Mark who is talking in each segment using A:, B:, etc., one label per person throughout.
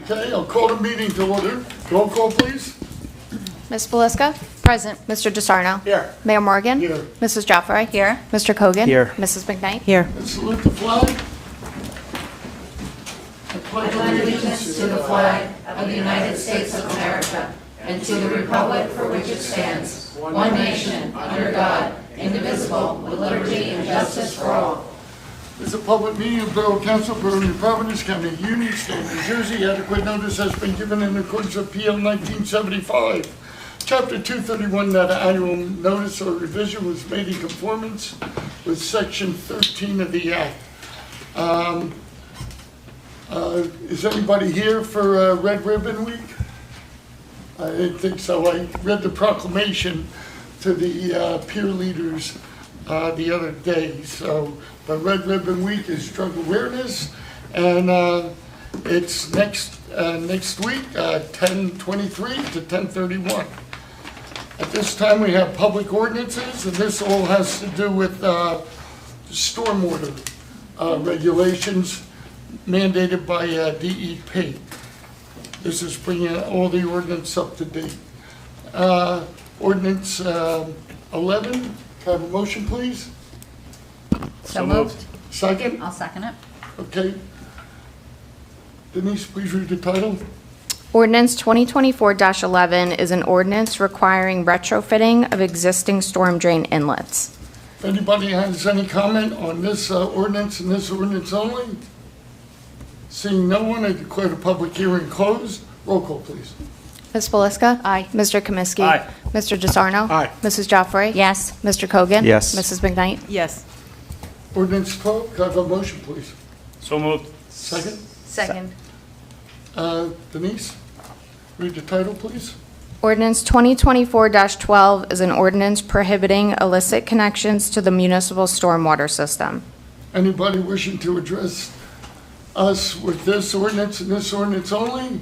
A: Okay, I'll call the meeting to order. Roll call, please.
B: Ms. Belisca? Present. Mr. DeSarno?
A: Here.
B: Mayor Morgan?
A: Here.
B: Mrs. Joffrey? Here. Mr. Kogan?
C: Here.
B: Mrs. McKnight?
D: Here.
A: Let's salute the flag. I pledge allegiance to the flag
E: of the United States of America and to the republic for which it stands, one nation, under God, indivisible, with liberty and justice for all.
A: This is a public meeting of Borough Council, Borough of New Providence, County of Union, State of New Jersey. Adequate notice has been given in accordance with PL 1975. Chapter 231, that annual notice or revision was made in conformance with Section 13 of the Act. Is anybody here for Red Ribbon Week? I didn't think so. I read the proclamation to the peer leaders the other day. So, but Red Ribbon Week is drug awareness, and it's next week, 10/23 to 10/31. At this time, we have public ordinances, and this all has to do with stormwater regulations mandated by DEP. This is bringing all the ordinance up to date. Ordinance 11, can I have a motion, please?
E: So moved.
A: Second?
E: I'll second it.
A: Okay. Denise, please read the title.
B: Ordinance 2024-11 is an ordinance requiring retrofitting of existing storm drain inlets.
A: If anybody has any comment on this ordinance and this ordinance only? Seeing no one, I declare the public hearing closed. Roll call, please.
B: Ms. Belisca?
E: Aye.
B: Mr. Kaminsky?
C: Aye.
B: Mr. DeSarno?
C: Aye.
B: Mrs. Joffrey?
E: Yes.
B: Mr. Kogan?
C: Yes.
B: Mrs. McKnight?
D: Yes.
A: Ordinance 12, can I have a motion, please?
C: So moved.
A: Second?
B: Second.
A: Denise, read the title, please.
B: Ordinance 2024-12 is an ordinance prohibiting illicit connections to the municipal stormwater system.
A: Anybody wishing to address us with this ordinance and this ordinance only?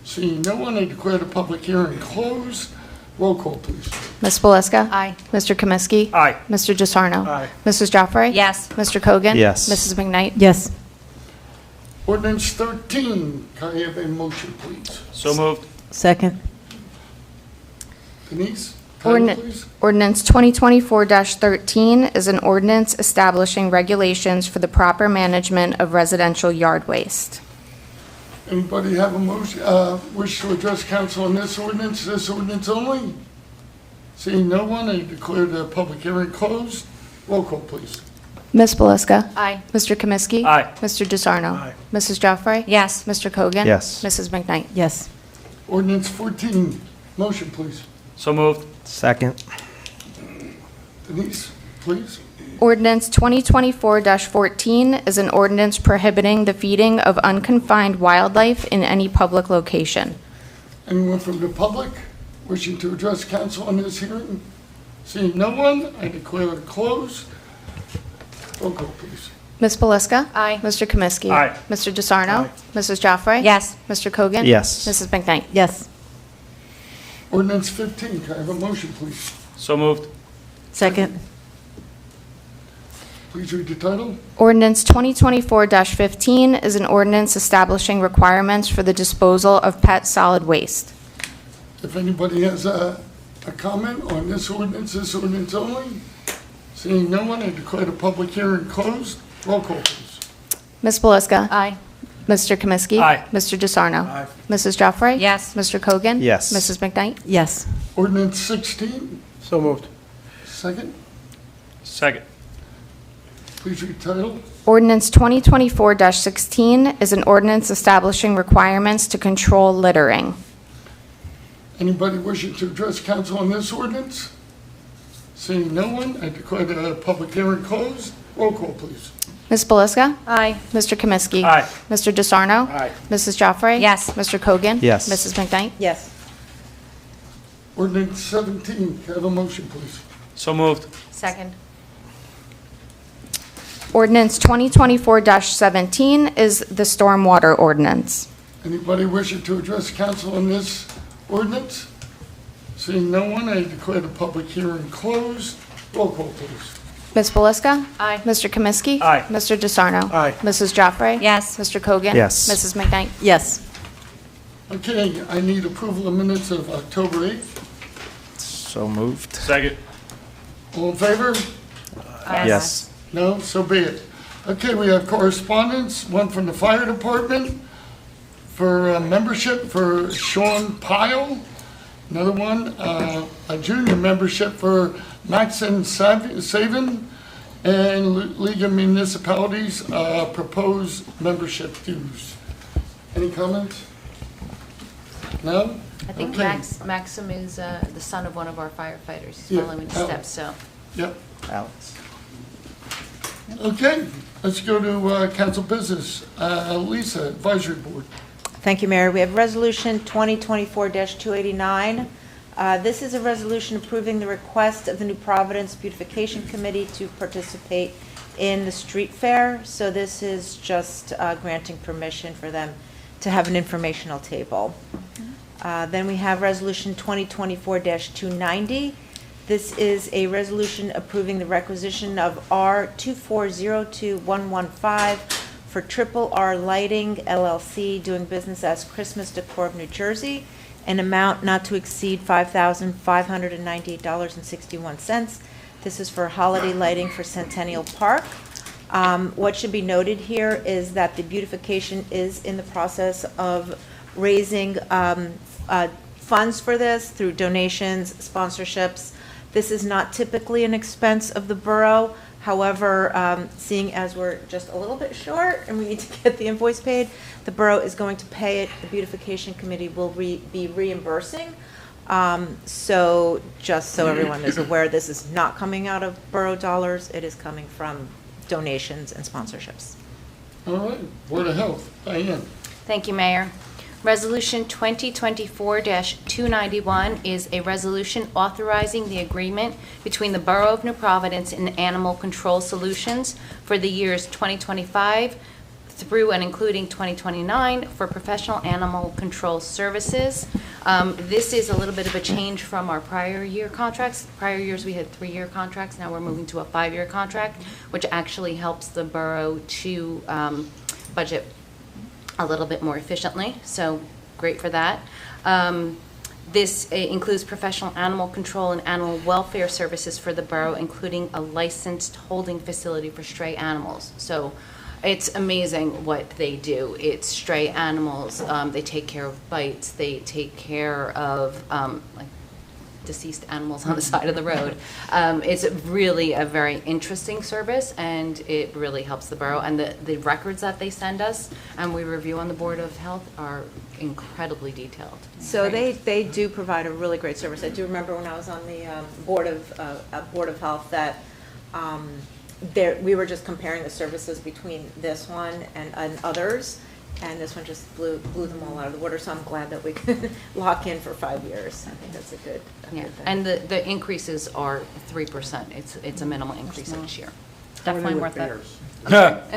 A: Seeing no one, I declare the public hearing closed. Roll call, please.
B: Ms. Belisca?
E: Aye.
B: Mr. Kaminsky?
C: Aye.
B: Mr. DeSarno?
C: Aye.
B: Mrs. Joffrey?
E: Yes.
B: Mr. Kogan?
C: Yes.
B: Mrs. McKnight?
D: Yes.
A: Ordinance 13, can I have a motion, please?
C: So moved.
D: Second.
A: Denise, title,
B: Ordin-
A: please.
B: Ordinance 2024-13 is an ordinance establishing regulations for the proper management of residential yard waste.
A: Anybody have a motion, wish to address council on this ordinance only? Seeing no one, I declare the public hearing closed. Roll call, please.
B: Ms. Belisca?
E: Aye.
B: Mr. Kaminsky?
C: Aye.
B: Mr. DeSarno?
C: Aye.
B: Mrs. Joffrey?
E: Yes.
B: Mr. Kogan?
C: Yes.
B: Mrs. McKnight?
D: Yes.
A: Ordinance 14, motion, please.
C: So moved. Second.
A: Denise, please.
B: Ordinance 2024-14 is an ordinance prohibiting the feeding of unconfined wildlife in any public location.
A: Anyone from the public wishing to address council on this hearing? Seeing no one, I declare it closed. Roll call, please.
B: Ms. Belisca?
E: Aye.
B: Mr. Kaminsky?
C: Aye.
B: Mr. DeSarno?
C: Aye.
B: Mrs. Joffrey?
E: Yes.
B: Mr. Kogan?
C: Yes.
B: Mrs. McKnight?
D: Yes.
A: Ordinance 15, can I have a motion, please?
C: So moved.
D: Second.
A: Please read the title.
B: Ordinance 2024-15 is an ordinance establishing requirements for the disposal of pet solid waste.
A: If anybody has a comment on this ordinance only? Seeing no one, I declare the public hearing closed. Roll call, please.
B: Ms. Belisca?
E: Aye.
B: Mr. Kaminsky?
C: Aye.
B: Mr. DeSarno?
C: Aye.
B: Mrs. Joffrey?
E: Yes.
B: Mr. Kogan?
C: Yes.
B: Mrs. McKnight?
D: Yes.
A: Ordinance 16,
C: So moved.
A: second.
C: Second.
A: Please read the title.
B: Ordinance 2024-16 is an ordinance establishing requirements to control littering.
A: Anybody wishing to address council on this ordinance? Seeing no one, I declare the public hearing closed. Roll call, please.
B: Ms. Belisca?
E: Aye.
B: Mr. Kaminsky?
C: Aye.
B: Mr. DeSarno?
C: Aye.
B: Mrs. Joffrey?
E: Yes.
B: Mr. Kogan?
C: Yes.
B: Mrs. McKnight?
D: Yes.
A: Ordinance 17, can I have a motion, please?
C: So moved.
B: Second. Ordinance 2024-17 is the stormwater ordinance.
A: Anybody wishing to address council on this ordinance? Seeing no one, I declare the public hearing closed. Roll call, please.
B: Ms. Belisca?
E: Aye.
B: Mr. Kaminsky?
C: Aye.
B: Mr. DeSarno?
C: Aye.
B: Mrs. Joffre?
E: Yes.
B: Mr. Kogan?
C: Yes.
B: Mrs. McKnight?
E: Yes.
A: Okay, I need approval of minutes of October 8th.
C: So moved. Second.
A: All in favor?
C: Yes.
A: No, so be it. Okay, we have correspondence, one from the fire department for membership for Sean Pyle. Another one, a junior membership for Maxon Savin, and League of Municipalities proposed membership dues. Any comments? No?
D: I think
A: Okay.
D: Maxim is the son of one of our firefighters. He's
A: Yeah,
D: following his
A: Alex.
D: steps, so.
A: Yep.
C: Alex.
A: Okay, let's go to council business. Lisa, advisory board.
F: Thank you, Mayor. We have Resolution 2024-289. This is a resolution approving the request of the New Providence Beautification Committee to participate in the street fair. So this is just granting permission for them to have an informational table. Then we have Resolution 2024-290. This is a resolution approving the requisition of R2402115 for Triple R Lighting LLC, doing business as Christmas Decor of New Jersey, an amount not to exceed $5,598.61. This is for holiday lighting for Centennial Park. What should be noted here is that the beautification is in the process of raising funds for this through donations, sponsorships. This is not typically an expense of the borough. However, seeing as we're just a little bit short and we need to get the invoice paid, the borough is going to pay it. The beautification committee will be reimbursing. So just so everyone is aware, this is not coming out of borough dollars. It is coming from donations and sponsorships.
A: All right, Board of Health, Diane.
D: Thank you, Mayor. Resolution 2024-291 is a resolution authorizing the agreement between the Borough of New Providence and Animal Control Solutions for the years 2025 through and including 2029 for professional animal control services. This is a little bit of a change from our prior year contracts. Prior years, we had 3-year contracts. Now we're moving to a 5-year contract, which actually helps the borough to budget a little bit more efficiently, so great for that. This includes professional animal control and animal welfare services for the borough, including a licensed holding facility for stray animals. So it's amazing what they do. It's stray animals. They take care of bites. They take care of like deceased animals on the side of the road. It's really a very interesting service, and it really helps the borough. And the records that they send us and we review on the Board of Health are incredibly detailed.
F: So they do provide a really great service. I do remember when I was on the Board of Health that we were just comparing the services between this one and others, and this one just blew them all out of the water. So I'm glad that we could lock in for 5 years. I think that's a good thing.
D: And the increases are 3%. It's a minimal increase each year. Definitely worth it.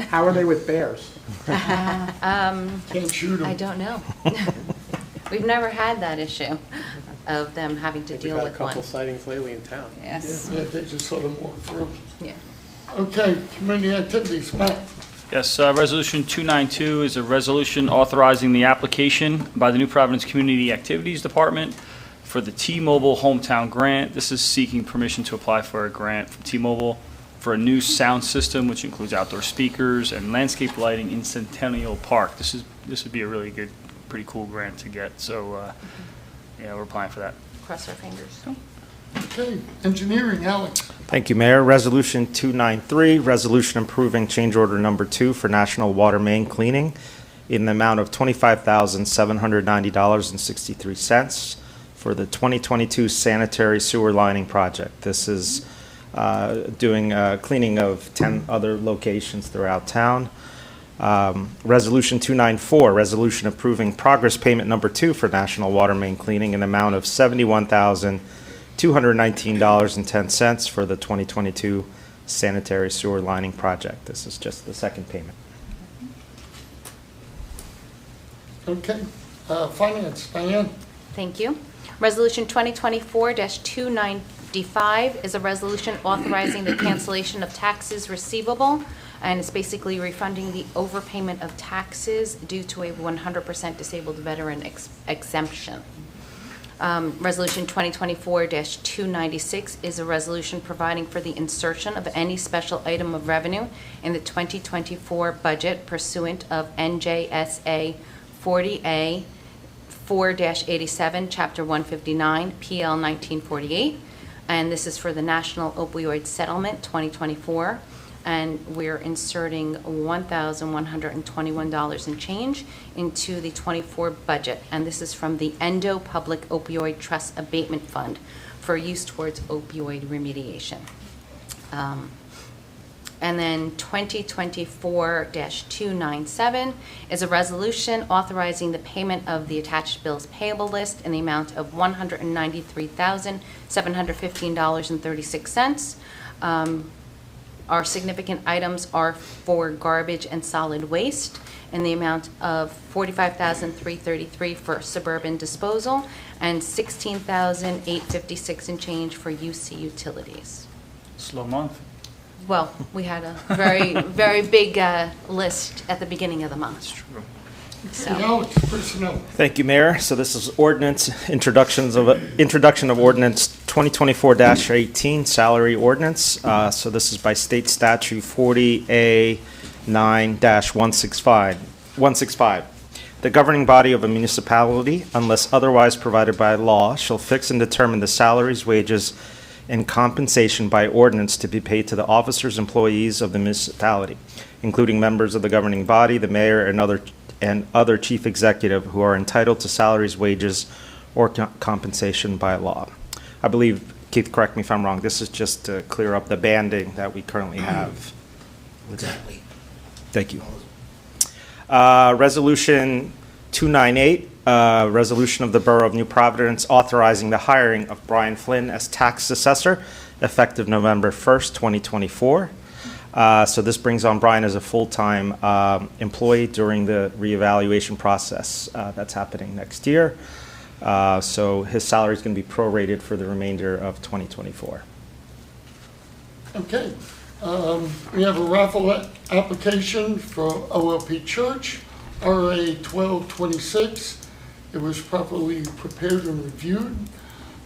G: How are they with bears?
A: Can't shoot them.
D: I don't know. We've never had that issue of them having to
G: We've
D: deal
G: had a
D: with one.
G: couple sightings lately in town.
D: Yes.
A: Yeah, they just saw them walk through.
D: Yeah.
A: Okay, community activities, Matt.
C: Yes, Resolution 292 is a resolution authorizing the application by the New Providence Community Activities Department for the T-Mobile Hometown Grant. This is seeking permission to apply for a grant from T-Mobile for a new sound system, which includes outdoor speakers and landscape lighting in Centennial Park. This would be a really good, pretty cool grant to get. So, yeah, we're applying for that.
D: Cross our fingers.
A: Okay, engineering, Alex.
H: Thank you, Mayor. Resolution 293, resolution approving change order number 2 for National Water Main Cleaning in the amount of $25,790.63 for the 2022 sanitary sewer lining project. This is doing cleaning of 10 other locations throughout town. Resolution 294, resolution approving progress payment number 2 for National Water Main Cleaning in the amount of $71,219.10 for the 2022 sanitary sewer lining project. This is just the second payment.
A: Okay, finance, Diane.
D: Thank you. Resolution 2024-295 5055 is a resolution authorizing the cancellation of taxes receivable, and it's basically refunding the overpayment of taxes due to a 100% disabled veteran exemption. Resolution 2024-296 is a resolution providing for the insertion of any special item of revenue in the 2024 budget pursuant of NJSA 40A 4-87, Chapter 159, PL 1948. And this is for the National Opioid Settlement 2024. And we're inserting $1,121 and change into the 24 budget. And this is from the Endo Public Opioid Trust Abatement Fund for use towards opioid remediation. And then 2024-297 is a resolution authorizing the payment of the attached bills payable list in the amount of $193,715.36. Our significant items are for garbage and solid waste in the amount of $45,333 for suburban disposal and $16,856 and change for UC utilities.
C: Slow month.
D: Well, we had a very, very big list at the beginning of the month.
C: That's true.
D: So,
A: Alex, personnel.
H: Thank you, Mayor. So this is introduction of ordinance 2024-18, salary ordinance. So this is by state statute 40A9-165. The governing body of a municipality, unless otherwise provided by law, shall fix and determine the salaries, wages, and compensation by ordinance to be paid to the officers, employees of the municipality, including members of the governing body, the mayor, and other chief executive who are entitled to salaries, wages, or compensation by law. I believe, Keith, correct me if I'm wrong, this is just to clear up the banding that we currently have.
I: Exactly.
H: Thank you. Resolution 298, resolution of the Borough of New Providence authorizing the hiring of Brian Flynn as tax assessor effective November 1st, 2024. So this brings on Brian as a full-time employee during the reevaluation process that's happening next year. So his salary is going to be prorated for the remainder of 2024.
A: Okay. We have a raffle application for OLP Church, RA 1226. It was properly prepared and reviewed.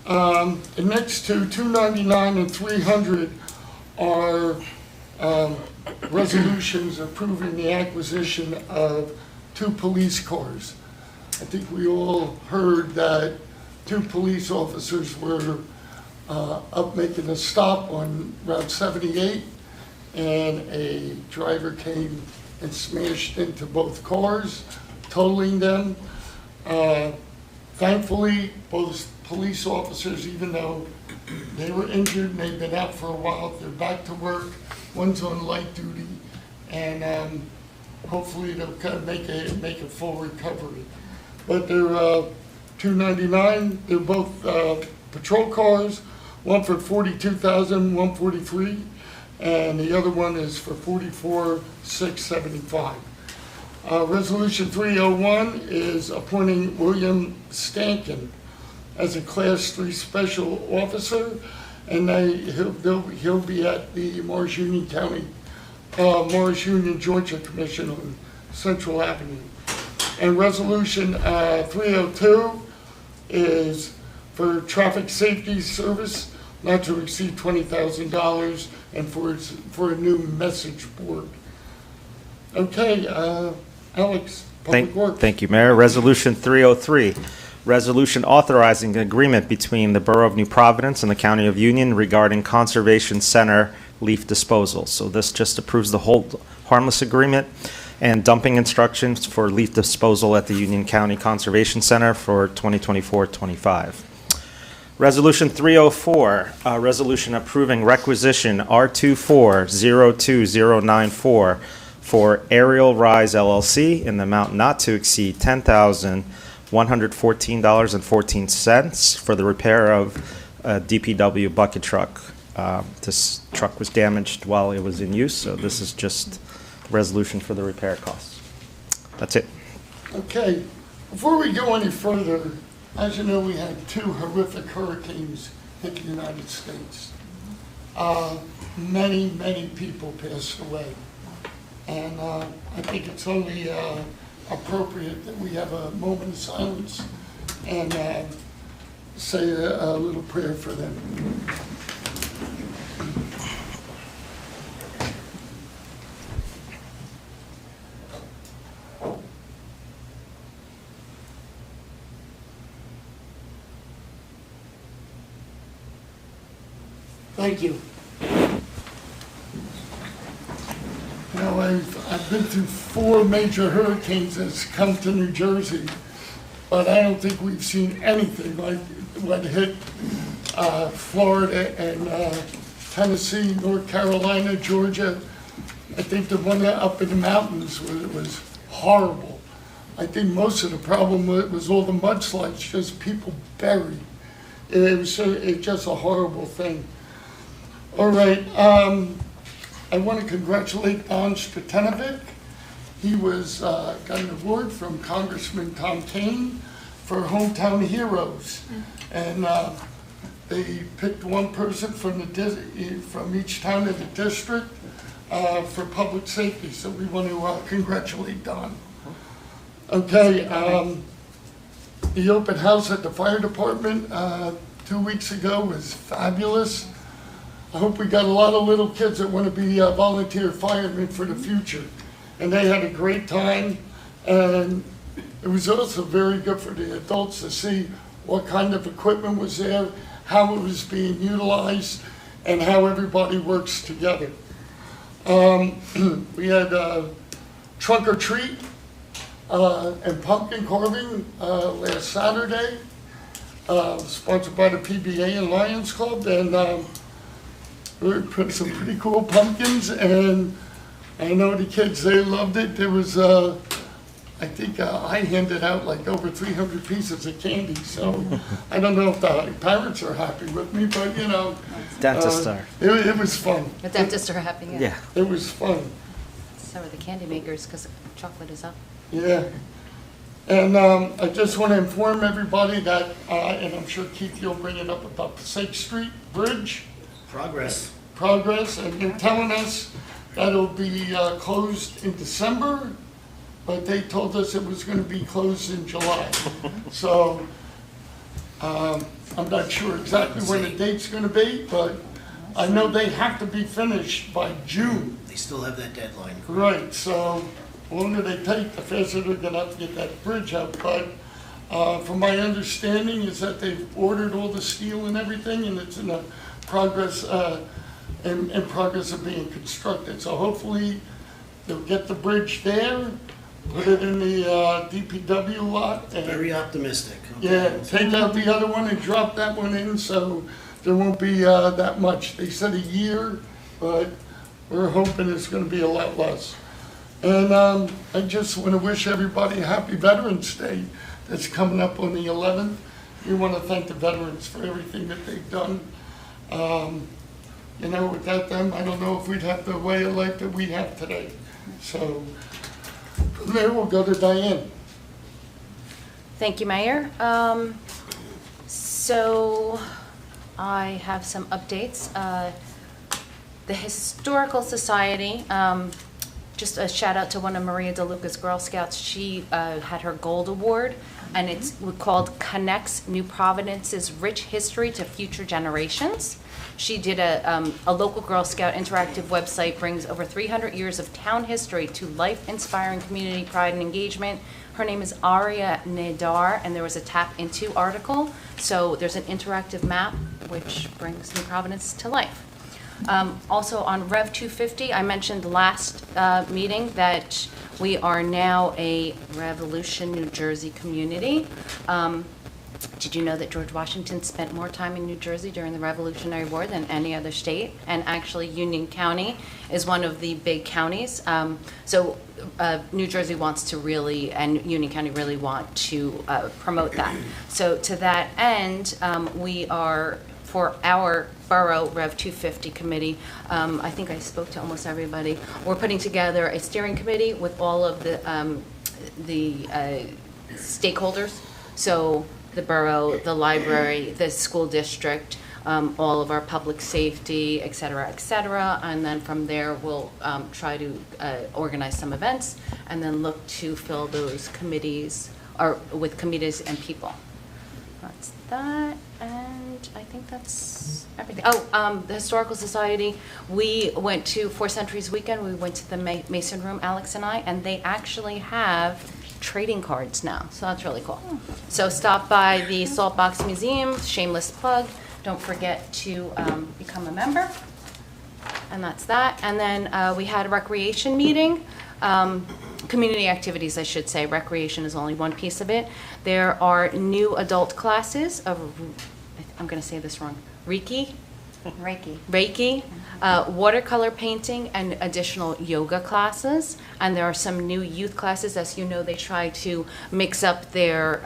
A: And next to 299 and 300 are resolutions approving the acquisition of 2 police cars. I think we all heard that 2 police officers were up making a stop on Route 78, and a driver came and smashed into both cars, totaling them. Thankfully, both police officers, even though they were injured and they've been out for a while, they're back to work. One's on light duty, and hopefully they'll kind of make a full recovery. But they're $299. They're both patrol cars. One for $42,143, and the other one is for $44,675. Resolution 301 is appointing William Stankin as a Class 3 Special Officer, and he'll be at the Morris Union Georgia Commission on Central Avenue. And Resolution 302 is for traffic safety service, not to exceed $20,000, and for a new message board. Okay, Alex, Public Works.
H: Thank you, Mayor. Resolution 303, resolution authorizing an agreement between the Borough of New Providence and the County of Union regarding Conservation Center leaf disposal. So this just approves the hold harmless agreement and dumping instructions for leaf disposal at the Union County Conservation Center for 2024-25. Resolution 304, resolution approving requisition R2402094 for Aerial Rise LLC in the amount not to exceed $10,114.14 for the repair of a DPW bucket truck. This truck was damaged while it was in use, so this is just resolution for the repair costs. That's it.
A: Okay, before we go any further, as you know, we had 2 horrific hurricanes in the United States. Many people passed away. And I think it's only appropriate that we have a moment of silence and say a little prayer for them. Thank you. You know, I've been through 4 major hurricanes that's come to New Jersey, but I don't think we've seen anything like what hit Florida and Tennessee, North Carolina, Georgia. I think the one up in the mountains was horrible. I think most of the problem was all the mudslides, just people buried. It was just a horrible thing. All right, I want to congratulate Don Stratenovic. He got an award from Congressman Tom Kane for Hometown Heroes. And they picked one person from each town in the district for public safety. So we want to congratulate Don. Okay, the open house at the fire department 2 weeks ago was fabulous. I hope we got a lot of little kids that want to be volunteer firemen for the future. And they had a great time. And it was also very good for the adults to see what kind of equipment was there, how it was being utilized, and how everybody works together. We had trunk or treat and pumpkin carving last Saturday, sponsored by the PBA and Lions Club. And we put some pretty cool pumpkins, and I know the kids, they loved it. There was, I think I handed out like over 300 pieces of candy, so I don't know if the parents are happy with me, but you know.
H: Dentists are.
A: It was fun.
D: The dentists are happy, yeah.
H: Yeah.
A: It was fun,
D: So are the candy makers, because chocolate is up.
A: yeah. And I just want to inform everybody that, and I'm sure Keith, you'll bring it up about Passaic Street Bridge. Progress, and they're telling us that it'll be closed in December, but they told us it was going to be closed in July. So I'm not sure exactly when the date's going to be, but I know they have to be finished by June.
I: They still have that deadline.
A: Right, so the longer they take, the faster they're going to have to get that bridge up. But from my understanding is that they've ordered all the steel and everything, and it's in a progress in progress of being constructed. So hopefully they'll get the bridge there, put it in the DPW lot, and
I: Very optimistic.
A: yeah, take out the other one and drop that one in, so there won't be that much. They said a year, but we're hoping it's going to be a lot less. And I just want to wish everybody a happy Veterans Day that's coming up on the 11th. We want to thank the veterans for everything that they've done. You know, without them, I don't know if we'd have the way of life that we have today. So from there, we'll go to Diane.
D: Thank you, Mayor. So I have some updates. The Historical Society, just a shout out to one of Maria DeLuca's Girl Scouts. She had her Gold Award, and it's called Connects New Providence's Rich History to Future Generations. She did a local Girl Scout interactive website, brings over 300 years of town history to life-inspiring community pride and engagement. Her name is Aria Nadar, and there was a Tap Into article. So there's an interactive map which brings New Providence to life. Also on Rev 250, I mentioned last meeting that we are now a Revolution, New Jersey community. Did you know that George Washington spent more time in New Jersey during the Revolutionary War than any other state? And actually, Union County is one of the big counties. So New Jersey wants to really, and Union County really want to promote that. So to that end, we are, for our Borough Rev 250 committee, I think I spoke to almost everybody. We're putting together a steering committee with all of the stakeholders. So the borough, the library, the school district, all of our public safety, et cetera, et cetera. And then from there, we'll try to organize some events and then look to fill those committees, or with committees and people. That's that, and I think that's everything. Oh, the Historical Society, we went to 4 Centuries Weekend, we went to the Mason Room, Alex and I, and they actually have trading cards now, so that's really cool. So stop by the Saltbox Museum, shameless plug, don't forget to become a member, and that's that. And then we had a recreation meeting. Community activities, I should say. Recreation is only one piece of it. There are new adult classes of, I'm going to say this wrong, Reiki, watercolor painting, and additional yoga classes. And there are some new youth classes. As you know, they try to mix up their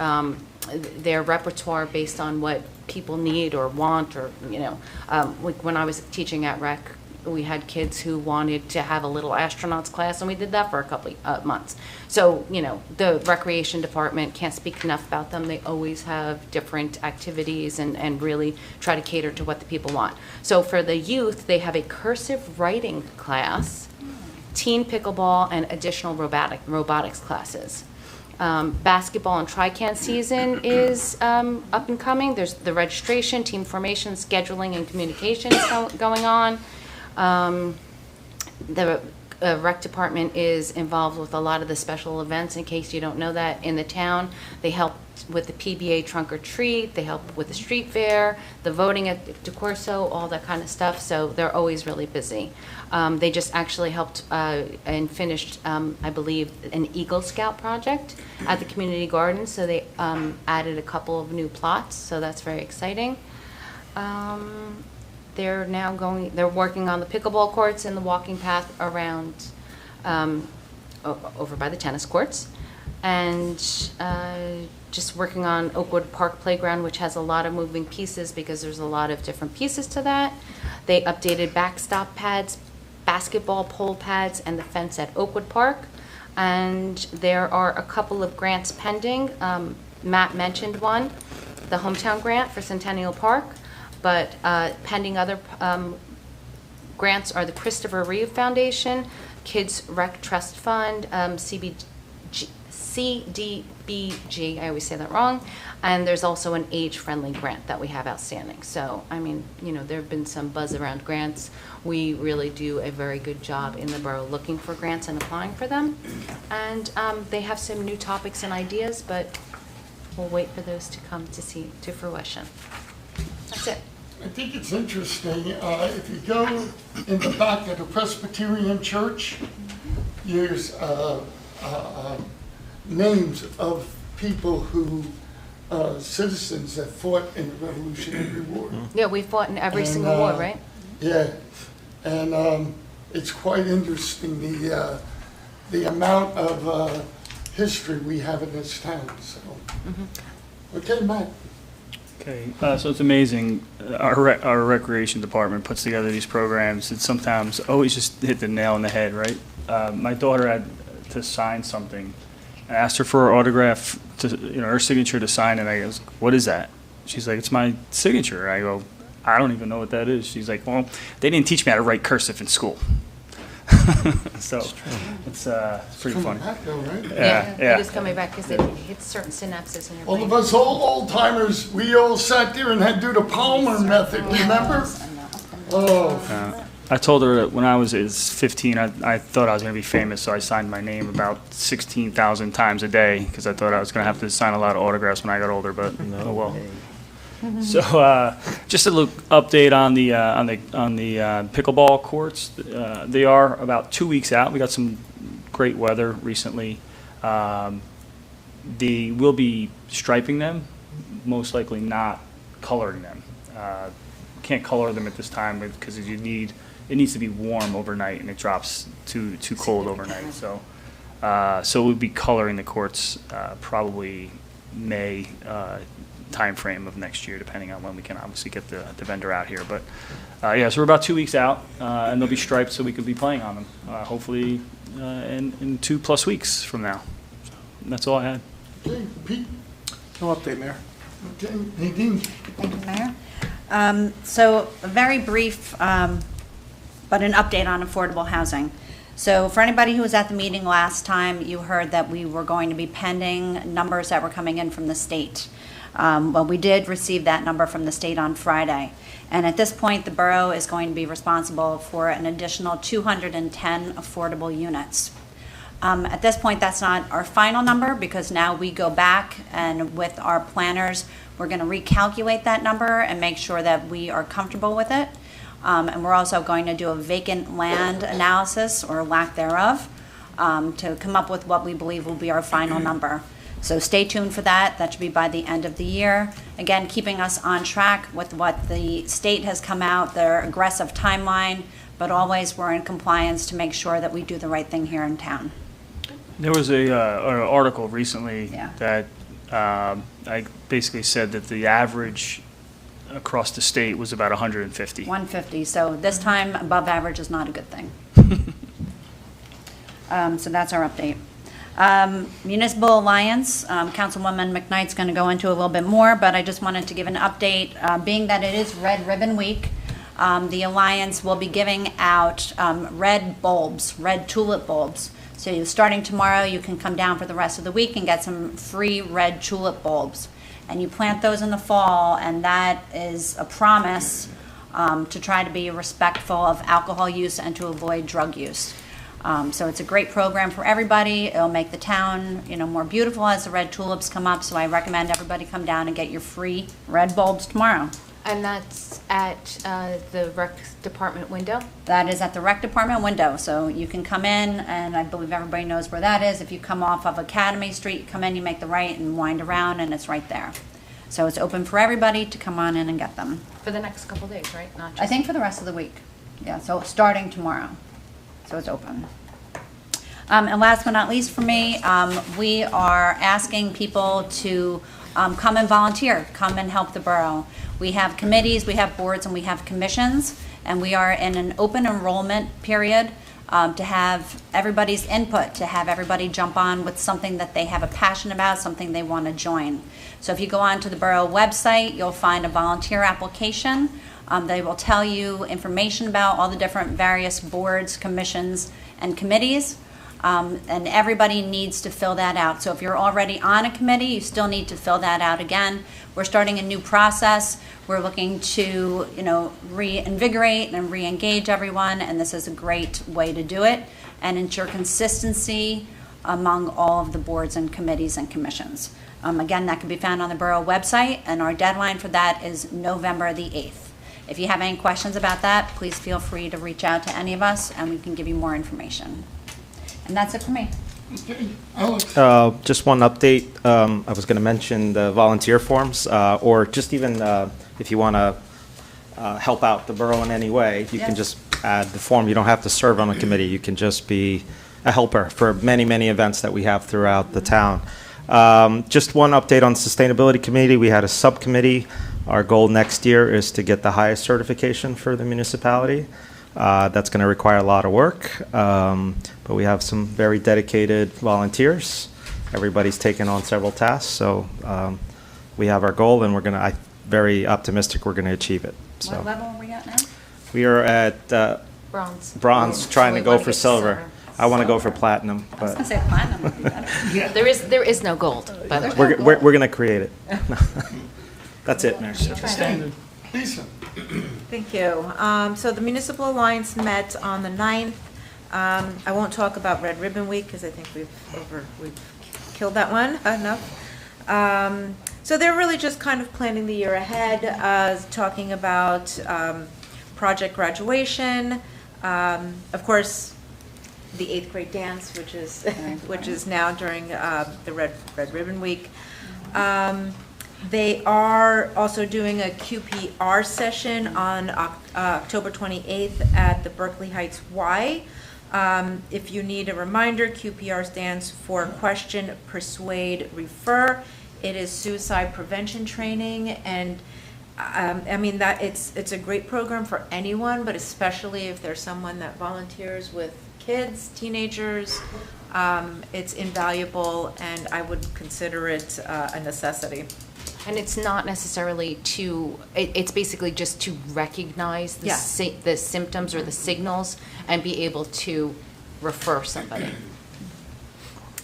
D: repertoire based on what people need or want, or, you know. Like when I was teaching at Rec, we had kids who wanted to have a little astronauts class, and we did that for a couple of months. So, you know, the recreation department, can't speak enough about them. They always have different activities and really try to cater to what the people want. So for the youth, they have a cursive writing class, teen pickleball, and additional robotics classes. Basketball and tri-can season is up and coming. There's the registration, team formation, scheduling, and communications going on. The rec department is involved with a lot of the special events, in case you don't know that, in the town. They help with the PBA trunk or treat, they help with the street fair, the voting at DeCorso, all that kind of stuff, so they're always really busy. They just actually helped and finished, I believe, an Eagle Scout project at the community garden, so they added a couple of new plots, so that's very exciting. They're working on the pickleball courts and the walking path around, over by the tennis courts. And just working on Oakwood Park Playground, which has a lot of moving pieces because there's a lot of different pieces to that. They updated backstop pads, basketball pole pads, and the fence at Oakwood Park. And there are a couple of grants pending. Matt mentioned one, the hometown grant for Centennial Park. But pending other grants are the Christopher Reeve Foundation, Kids Rec Trust Fund, CDBG, I always say that wrong, and there's also an age-friendly grant that we have outstanding. So, I mean, you know, there have been some buzz around grants. We really do a very good job in the borough looking for grants and applying for them. And they have some new topics and ideas, but we'll wait for those to come to fruition. That's it.
A: I think it's interesting, if you go in the back of the Presbyterian Church, there's names of people who, citizens that fought in the Revolutionary War.
D: Yeah, we fought in every single war, right?
A: Yeah, and it's quite interesting, the amount of history we have in this town, so. Okay, Matt.
C: Okay, so it's amazing. Our recreation department puts together these programs that sometimes always just hit the nail on the head, right? My daughter had to sign something. I asked her for her autograph, her signature to sign, and I goes, "What is that?" She's like, "It's my signature." I go, "I don't even know what that is." She's like, "Well, they didn't teach me how to write cursive in school." So it's pretty funny.
A: Back though, right?
C: Yeah.
D: It is coming back because it hits certain synapses in your
A: All
D: brain.
A: of us old timers, we all sat there and had to do the Palmer method, remember? Oh,
C: I told her that when I was 15, I thought I was going to be famous, so I signed my name about 16,000 times a day because I thought I was going to have to sign a lot of autographs when I got older. But oh well. So just a little update on the pickleball courts. They are about 2 weeks out. We got some great weather recently. They will be striping them, most likely not coloring them. Can't color them at this time because it needs to be warm overnight, and it drops too cold overnight. So we'll be coloring the courts probably May time frame of next year, depending on when we can obviously get the vendor out here. But so we're about 2 weeks out, and they'll be striped so we can be playing on them, hopefully in 2+ weeks from now. So that's all I had.
A: okay, Pete,
G: No update, Mayor.
A: okay, Nadine,
E: Thank you, Mayor.
J: So a very brief, but an update on affordable housing. So for anybody who was at the meeting last time, you heard that we were going to be pending numbers that were coming in from the state. Well, we did receive that number from the state on Friday. And at this point, the borough is going to be responsible for an additional 210 affordable units. At this point, that's not our final number because now we go back and with our planners, we're going to recalculate that number and make sure that we are comfortable with it. And we're also going to do a vacant land analysis or lack thereof to come up with what we believe will be our final number. So stay tuned for that. That should be by the end of the year. Again, keeping us on track with what the state has come out, their aggressive timeline, but always we're in compliance to make sure that we do the right thing here in town.
C: There was an article recently
J: Yeah.
C: that I basically said that the average across the state was about 150.
J: 150, so this time above average is not a good thing. So that's our update. Municipal Alliance, Councilwoman McKnight's going to go into a little bit more, but I just wanted to give an update. Being that it is Red Ribbon Week, the Alliance will be giving out red bulbs, red tulip bulbs. So starting tomorrow, you can come down for the rest of the week and get some free red tulip bulbs. And you plant those in the fall, and that is a promise to try to be respectful of alcohol use and to avoid drug use. So it's a great program for everybody. It'll make the town, more beautiful as the red tulips come up. So I recommend everybody come down and get your free red bulbs tomorrow.
D: And that's at the rec department window?
J: That is at the rec department window. So you can come in, and I believe everybody knows where that is. If you come off of Academy Street, come in, you make the right and wind around, and it's right there. So it's open for everybody to come on in and get them.
D: For the next couple days, right? Not just
J: I think for the rest of the week. Yeah, so starting tomorrow. So it's open. And last but not least for me, we are asking people to come and volunteer, come and help the borough. We have committees, we have boards, and we have commissions, and we are in an open enrollment period to have everybody's input, to have everybody jump on with something that they have a passion about, something they want to join. So if you go onto the borough website, you'll find a volunteer application. They will tell you information about all the different various boards, commissions, and committees. And everybody needs to fill that out. So if you're already on a committee, you still need to fill that out again. We're starting a new process. We're looking to, reinvigorate and re-engage everyone, and this is a great way to do it and ensure consistency among all of the boards and committees and commissions. Again, that can be found on the borough website, and our deadline for that is November the 8th. If you have any questions about that, please feel free to reach out to any of us, and we can give you more information. And that's it for me.
A: Okay, Alex?
H: Just one update. I was going to mention the volunteer forms, or just even if you want to help out the borough in any way, you can just add the form. You don't have to serve on a committee. You can just be a helper for many, many events that we have throughout the town. Just one update on the Sustainability Committee. We had a subcommittee. Our goal next year is to get the highest certification for the municipality. That's going to require a lot of work, but we have some very dedicated volunteers. Everybody's taken on several tasks, so we have our goal, and I'm very optimistic we're going to achieve it. So
J: What level are we at now?
H: we are at
D: bronze.
H: trying
D: We
H: to go
D: wanna
H: for
D: get to
H: silver. I want to go for platinum,
J: I was going
H: but
J: to say platinum would be better.
D: There is no gold, by the way.
H: we're going to create it. That's it, Mayor.
A: Lisa?
F: Thank you. So the Municipal Alliance met on the 9th. I won't talk about Red Ribbon Week because I think we've killed that one enough. So they're really just kind of planning the year ahead, talking about project graduation, of course, the 8th grade dance, which is now during the Red Ribbon Week. They are also doing a QPR session on October 28th at the Berkeley Heights Y. If you need a reminder, QPR stands for Question, Persuade, Refer. It is suicide prevention training, and I mean that it's a great program for anyone, but especially if there's someone that volunteers with kids, teenagers. It's invaluable, and I would consider it a necessity.
D: And it's not necessarily it's basically just to recognize the
F: Yeah.
D: the symptoms or the signals and be able to refer somebody.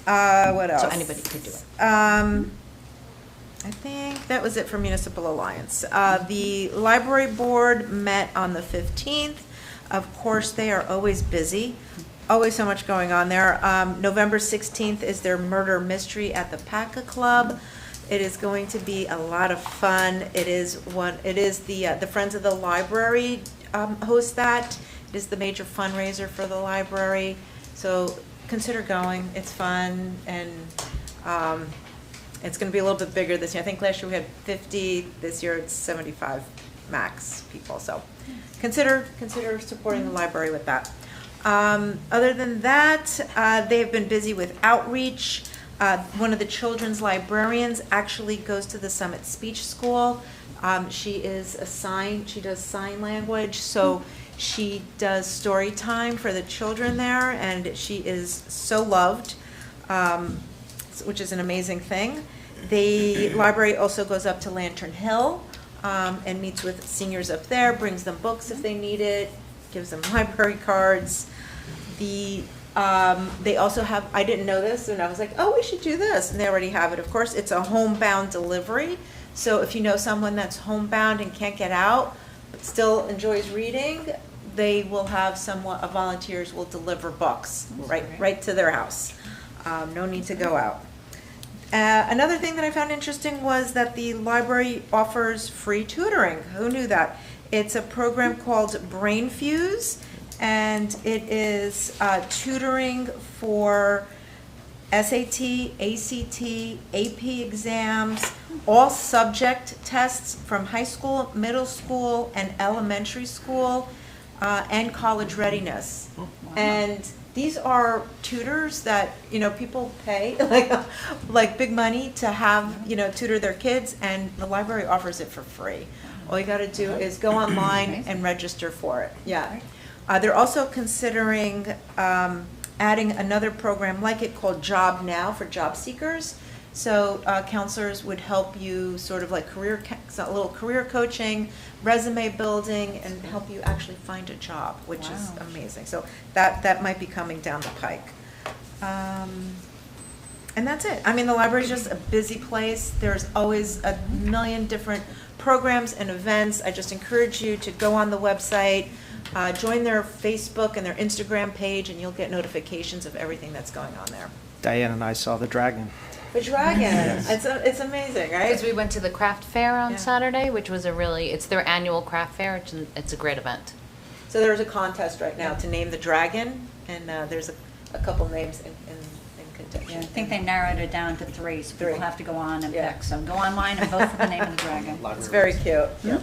F: What else?
D: So anybody could do it.
F: I think that was it for Municipal Alliance. The library board met on the 15th. Of course, they are always busy, always so much going on there. November 16th is their murder mystery at the Paca Club. It is going to be a lot of fun. It is the Friends of the Library host that. It is the major fundraiser for the library. So consider going. It's fun, and it's going to be a little bit bigger this year. I think last year we had 50. This year it's 75 max people. So consider supporting the library with that. Other than that, they have been busy with outreach. One of the children's librarians actually goes to the Summit Speech School. She does sign language, so she does story time for the children there, and she is so loved, which is an amazing thing. The library also goes up to Lantern Hill and meets with seniors up there, brings them books if they need it, gives them library cards. They also have, I didn't know this, and I was like, oh, we should do this, and they already have it, of course. It's a homebound delivery, so if you know someone that's homebound and can't get out, but still enjoys reading, they will have volunteers will deliver books right to their house. No need to go out. Another thing that I found interesting was that the library offers free tutoring. Who knew that? It's a program called Brain Fuse, and it is tutoring for SAT, ACT, AP exams, all subject tests from high school, middle school, and elementary school, and college readiness. And these are tutors that, people pay like big money to have, tutor their kids, and the library offers it for free. All you got to do is go online and register for it. Yeah. They're also considering adding another program like it called Job Now for job seekers. So counselors would help you sort of like a little career coaching, resume building, and help you actually find a job, which is amazing. So that might be coming down the pike. And that's it. I mean, the library is just a busy place. There's always a million different programs and events. I just encourage you to go on the website, join their Facebook and their Instagram page, and you'll get notifications of everything that's going on there.
H: Diane and I saw the dragon.
F: The dragon, it's amazing, right?
D: Because we went to the craft fair on
F: Yeah.
D: Saturday, which was it's their annual craft fair. It's a great event.
F: So there's a contest right now to name the dragon, and there's a couple names in contention.
J: Yeah, I think they narrowed it down to 3, so people
F: 3.
J: have to go on and
F: Yeah.
J: pick. So go online and vote for the name of the dragon.
F: It's very cute. Yeah.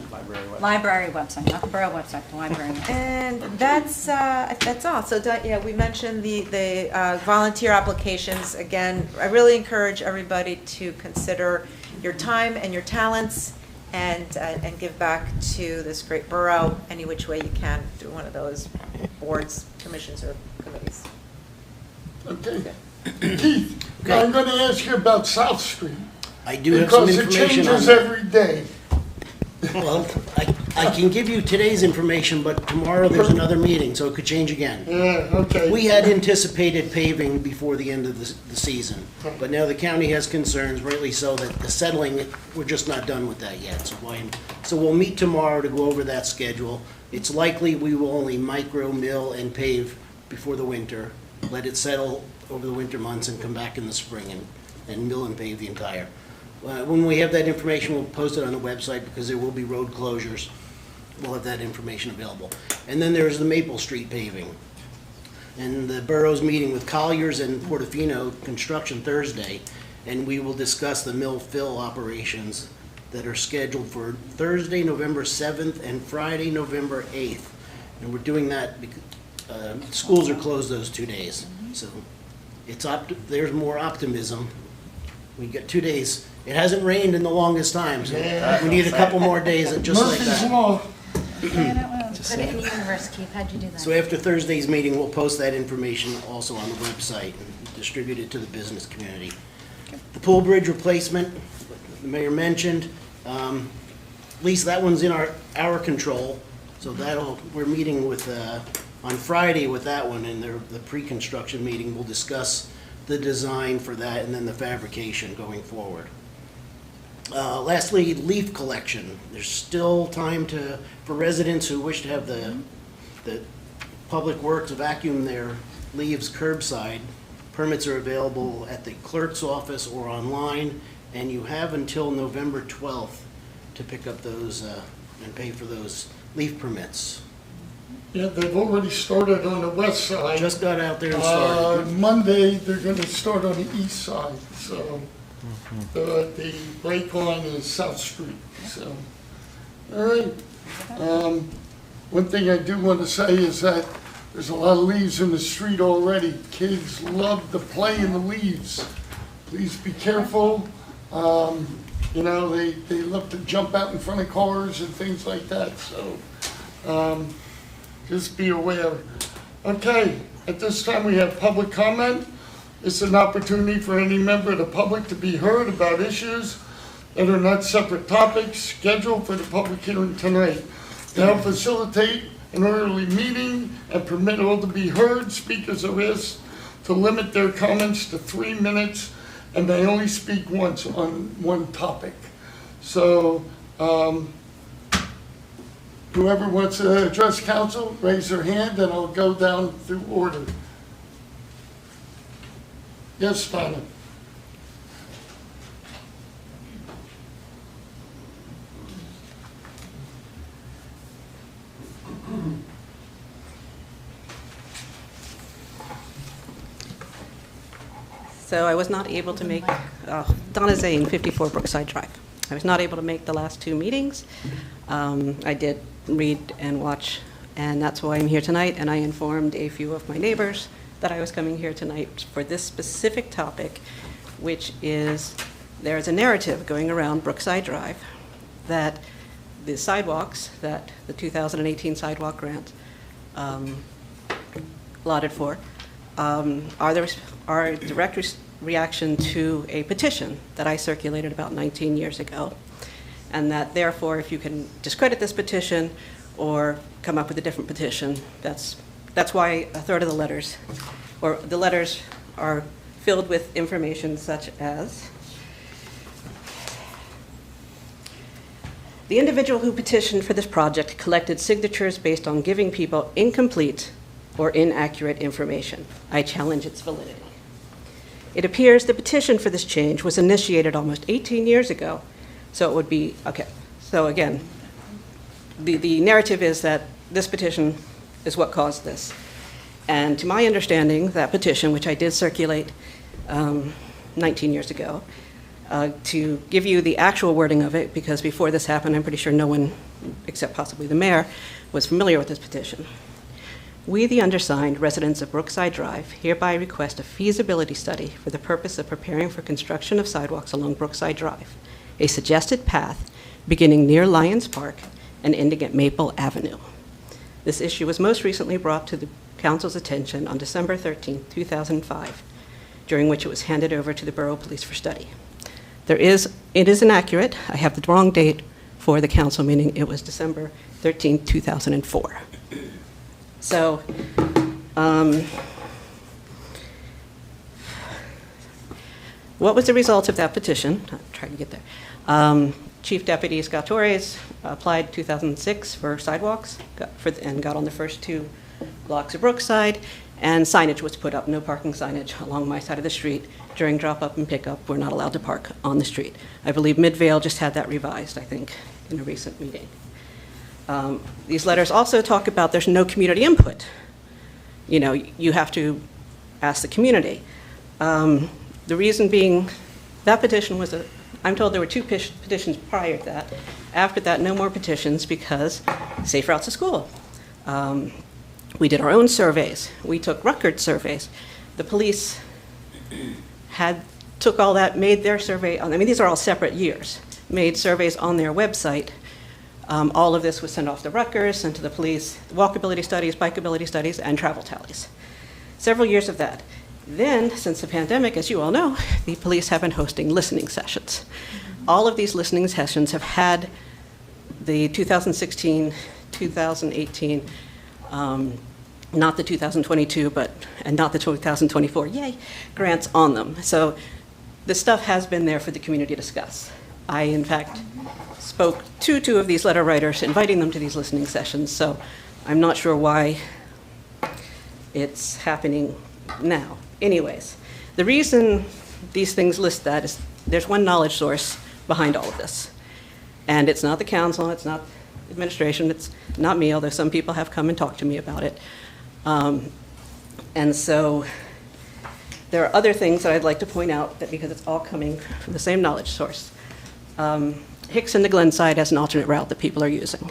J: Library website, not the borough website, the library website.
F: And that's all. So we mentioned the volunteer applications. Again, I really encourage everybody to consider your time and your talents and give back to this great borough any which way you can through one of those boards, commissions, or committees.
A: Okay. Keith, I'm going to ask you about South Street.
I: I do have some
A: Because it
I: information on
A: changes
I: that.
A: every day.
I: Well, I can give you today's information, but tomorrow there's another meeting, so it could change again.
A: Yeah, okay.
I: We had anticipated paving before the end of the season, but now the county has concerns, rightly so, that the settling, we're just not done with that yet. So we'll meet tomorrow to go over that schedule. It's likely we will only micro, mill, and pave before the winter, let it settle over the winter months, and come back in the spring and mill and pave the entire. When we have that information, we'll post it on the website, because there will be road closures. We'll have that information available. And then there's the Maple Street paving. And the borough's meeting with Colliers and Portofino Construction Thursday, and we will discuss the mill fill operations that are scheduled for Thursday, November 7th, and Friday, November 8th. And we're doing that because schools are closed those 2 days. So there's more optimism. We get 2 days. It hasn't rained in the longest time, so we need a couple more days just like
A: Murphy's
I: that.
A: Law.
D: Put it in the universe, Keith. How'd you do that?
I: So after Thursday's meeting, we'll post that information also on the website and distribute it to the business community. The pool bridge replacement, the mayor mentioned. At least that one's in our control, so we're meeting with, on Friday with that one, and the pre-construction meeting, we'll discuss the design for that and then the fabrication going forward. Lastly, leaf collection. There's still time for residents who wish to have the Public Works vacuum their leaves curbside. Permits are available at the clerk's office or online, and you have until November 12th to pick up those and pay for those leaf permits.
A: Yeah, they've already started on the west side.
I: Just got out there and started.
A: Monday, they're gonna start on the east side, so the break line is South Street, so. All right. One thing I do want to say is that there's a lot of leaves in the street already. Kids love to play in the leaves. Please be careful. You know, they love to jump out in front of cars and things like that, so just be aware. Okay, at this time we have public comment. It's an opportunity for any member of the public to be heard about issues that are not separate topics scheduled for the public hearing tonight. To help facilitate an orderly meeting and permit all to be heard, speakers are asked to limit their comments to 3 minutes, and they only speak once on one topic. So whoever wants to address council, raise their hand, and I'll go down through order. Yes, Donna.
K: So I was not able to make, Donna Zane, 54 Brookside Drive. I was not able to make the last 2 meetings. I did read and watch, and that's why I'm here tonight, and I informed a few of my neighbors that I was coming here tonight for this specific topic, which is there's a narrative going around Brookside Drive that the sidewalks that the 2018 sidewalk grant allotted for are a direct reaction to a petition that I circulated about 19 years ago, and that therefore if you can discredit this petition or come up with a different petition, that's why a third of the letters are filled with information such as the individual who petitioned for this project collected signatures based on giving people incomplete or inaccurate information. I challenge its validity. It appears the petition for this change was initiated almost 18 years ago, so it would be, okay, so again, the narrative is that this petition is what caused this. And to my understanding, that petition, which I did circulate 19 years ago, to give you the actual wording of it, because before this happened, I'm pretty sure no one, except possibly the mayor, was familiar with this petition. We, the undersigned residents of Brookside Drive, hereby request a feasibility study for the purpose of preparing for construction of sidewalks along Brookside Drive, a suggested path beginning near Lions Park and ending at Maple Avenue. This issue was most recently brought to the Council's attention on December 13, 2005, during which it was handed over to the Borough Police for study. It is inaccurate. I have the wrong date for the council meeting. It was December 13, 2004. So, what was the result of that petition? I'm trying to get there. Chief Deputy Scott Torres applied 2006 for sidewalks and got on the first 2 blocks of Brookside, and signage was put up, no parking signage along my side of the street. During drop-up and pickup, we're not allowed to park on the street. I believe Midvale just had that revised, I think, in a recent meeting. These letters also talk about there's no community input. You know, you have to ask the community. The reason being, that petition was I'm told there were 2 petitions prior to that. After that, no more petitions because safe routes to school. We did our own surveys. We took record surveys. The police took all that, made their survey, I mean, these are all separate years, made surveys on their website. All of this was sent off to Rutgers, sent to the police, walkability studies, bikeability studies, and travel tallies. Several years of that. Then, since the pandemic, as you all know, the police have been hosting listening sessions. all of these listening sessions have had the 2016, 2018, not the 2022, and not the 2024, yay, grants on them. So the stuff has been there for the community to discuss. I, in fact, spoke to two of these letter writers, inviting them to these listening sessions, so I'm not sure why it's happening now. Anyways, the reason these things list that is there's one knowledge source behind all of this. And it's not the council, it's not administration, it's not me, although some people have come and talked to me about it. And so there are other things that I'd like to point out that because it's all coming from the same knowledge source. Hickson to Glenside as an alternate route that people are using.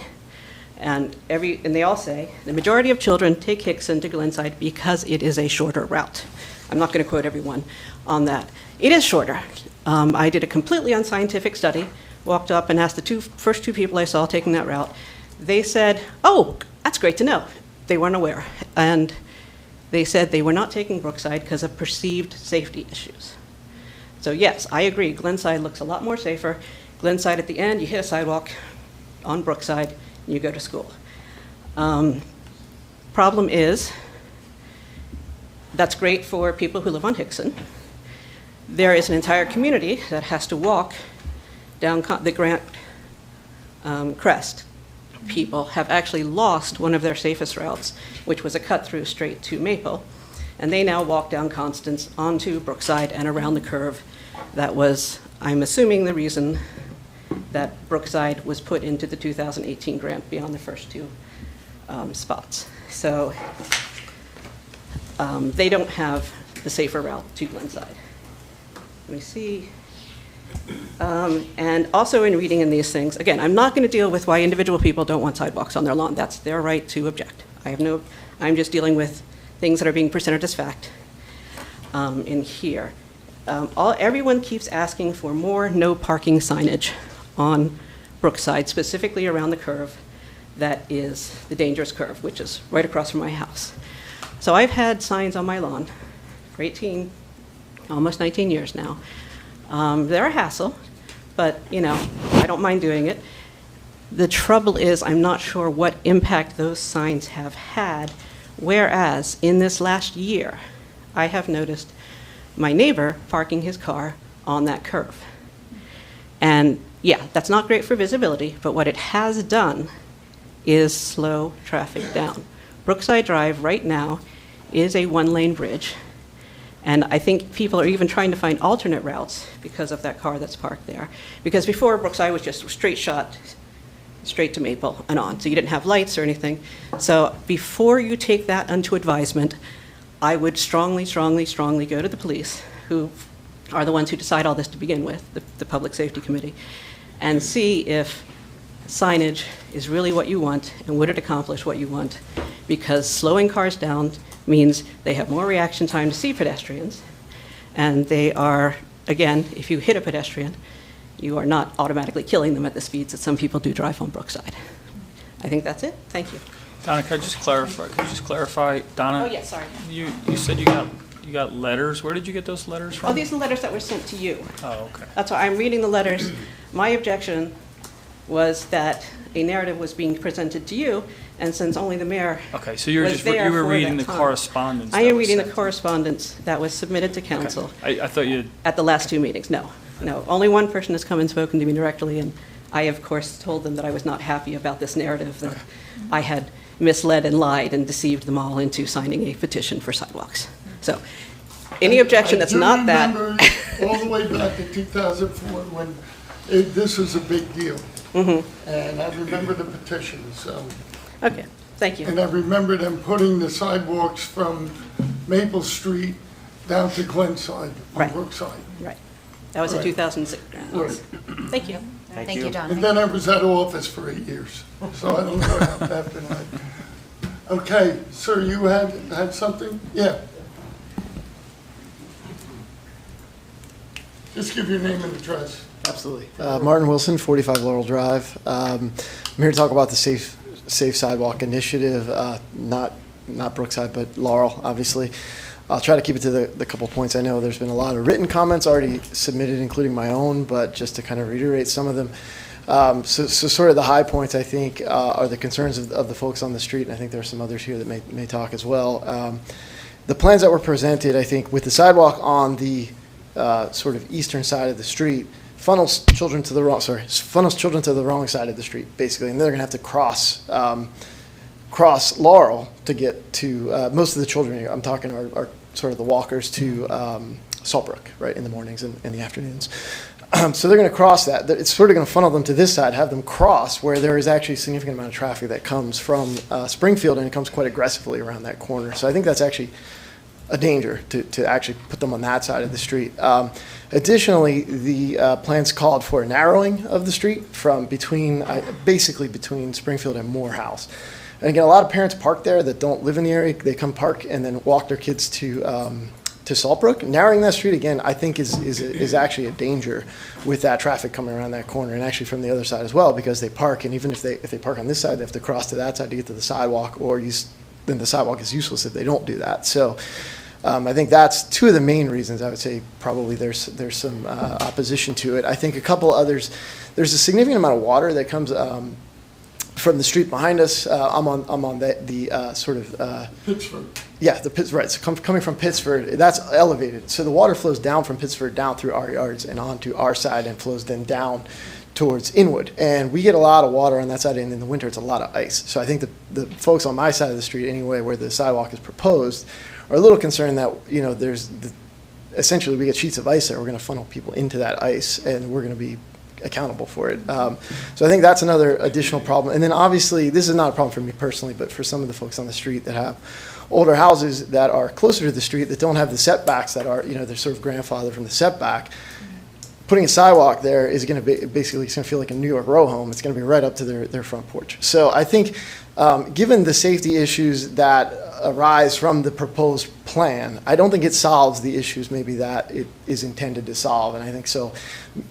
K: And they all say, the majority of children take Hickson to Glenside because it is a shorter route. I'm not going to quote everyone on that. It is shorter. I did a completely unscientific study, walked up and asked the first two people I saw taking that route. They said, oh, that's great to know. They weren't aware. And they said they were not taking Brookside because of perceived safety issues. So yes, I agree, Glenside looks a lot more safer. Glenside at the end, you hit a sidewalk on Brookside, and you go to school. Problem is, that's great for people who live on Hickson. There is an entire community that has to walk down the Grant Crest. People have actually lost one of their safest routes, which was a cut-through straight to Maple, and they now walk down Constance onto Brookside and around the curve. That was, I'm assuming, the reason that Brookside was put into the 2018 grant beyond the first two spots. So they don't have the safer route to Glenside. Let me see. And also in reading in these things, again, I'm not going to deal with why individual people don't want sidewalks on their lawn. That's their right to object. I'm just dealing with things that are being presented as fact in here. Everyone keeps asking for more no parking signage on Brookside, specifically around the curve that is the dangerous curve, which is right across from my house. So I've had signs on my lawn for almost 19 years now. They're a hassle, but I don't mind doing it. The trouble is I'm not sure what impact those signs have had, whereas in this last year, I have noticed my neighbor parking his car on that curve. And yeah, that's not great for visibility, but what it has done is slow traffic down. Brookside Drive right now is a one-lane bridge, and I think people are even trying to find alternate routes because of that car that's parked there. Because before, Brookside was just a straight shot, straight to Maple and on, so you didn't have lights or anything. So before you take that unto advisement, I would strongly, strongly, strongly go to the police, who are the ones who decide all this to begin with, the Public Safety Committee, and see if signage is really what you want and would it accomplish what you want. Because slowing cars down means they have more reaction time to see pedestrians, and they are, again, if you hit a pedestrian, you are not automatically killing them at the speeds that some people do drive on Brookside. I think that's it. Thank you.
C: Donna, could I just clarify? Could you just clarify, Donna?
K: Oh, yes, sorry.
C: You said you got letters. Where did you get those letters from?
K: Oh, these are the letters that were sent to you.
C: Oh, okay.
K: That's why I'm reading the letters. My objection was that a narrative was being presented to you, and since only the mayor
C: Okay, so you
K: was
C: were reading the
K: that time.
C: correspondence.
K: I
C: that
K: am
C: was
K: reading the
C: sent.
K: correspondence that was submitted to council
C: I thought you.
K: at the last two meetings. No. Only one person has come and spoken to me directly, and I, of course, told them that I was not happy about this narrative, that I had misled and lied and deceived them all into signing a petition for sidewalks. So, any objection that's not that.
A: I do remember all the way back to 2004 when this was a big deal.
K: Mm-hmm.
A: And I remember the petition, so.
K: Okay, thank you.
A: And I remember them putting the sidewalks from Maple Street down to Glenside on
K: Right.
A: Brookside.
K: Right. That was in
A: Right.
K: 2006.
A: Right.
K: Thank you.
D: Thank you, Donna.
A: And then I was out of office for 8 years, so I don't know how that's been like. Okay, sir, you had something? Yeah. Just give your name and address.
L: Absolutely. Martin Wilson, 45 Laurel Drive. I'm here to talk about the Safe Sidewalk Initiative, not Brookside, but Laurel, obviously. I'll try to keep it to the couple points. I know there's been a lot of written comments already submitted, including my own, but just to kind of reiterate some of them. So sort of the high points, I think, are the concerns of the folks on the street, and I think there are some others here that may talk as well. The plans that were presented, I think, with the sidewalk on the sort of eastern side of the street, funnels children to the wrong side of the street, basically, and they're going to have to cross Laurel to get to most of the children. I'm talking are sort of the walkers to Saltbrook, right, in the mornings and in the afternoons. So they're going to cross that. It's sort of going to funnel them to this side, have them cross where there is actually a significant amount of traffic that comes from Springfield, and it comes quite aggressively around that corner. So I think that's actually a danger to actually put them on that side of the street. Additionally, the plans called for a narrowing of the street from basically between Springfield and Morehouse. And again, a lot of parents park there that don't live in the area. They come park and then walk their kids to Saltbrook. Narrowing that street, again, I think is actually a danger with that traffic coming around that corner, and actually from the other side as well, because they park, and even if they park on this side, they have to cross to that side to get to the sidewalk, then the sidewalk is useless if they don't do that. So I think that's two of the main reasons I would say probably there's some opposition to it. I think a couple others, there's a significant amount of water that comes from the street behind us. I'm on the sort of
A: Pittsburgh.
L: Yeah, right. So coming from Pittsford, that's elevated. So the water flows down from Pittsford down through our yards and onto our side, and flows then down towards Inwood. And we get a lot of water on that side, and in the winter it's a lot of ice. So I think the folks on my side of the street, anyway, where the sidewalk is proposed, are a little concerned that essentially we get sheets of ice there. We're going to funnel people into that ice, and we're going to be accountable for it. So I think that's another additional problem. And then obviously, this is not a problem for me personally, but for some of the folks on the street that have older houses that are closer to the street that don't have the setbacks that are, they're sort of grandfathered from the setback. Putting a sidewalk there is going to be basically, it's going to feel like a New York row home. It's going to be right up to their front porch. So I think given the safety issues that arise from the proposed plan, I don't think it solves the issues maybe that it is intended to solve. And I think so,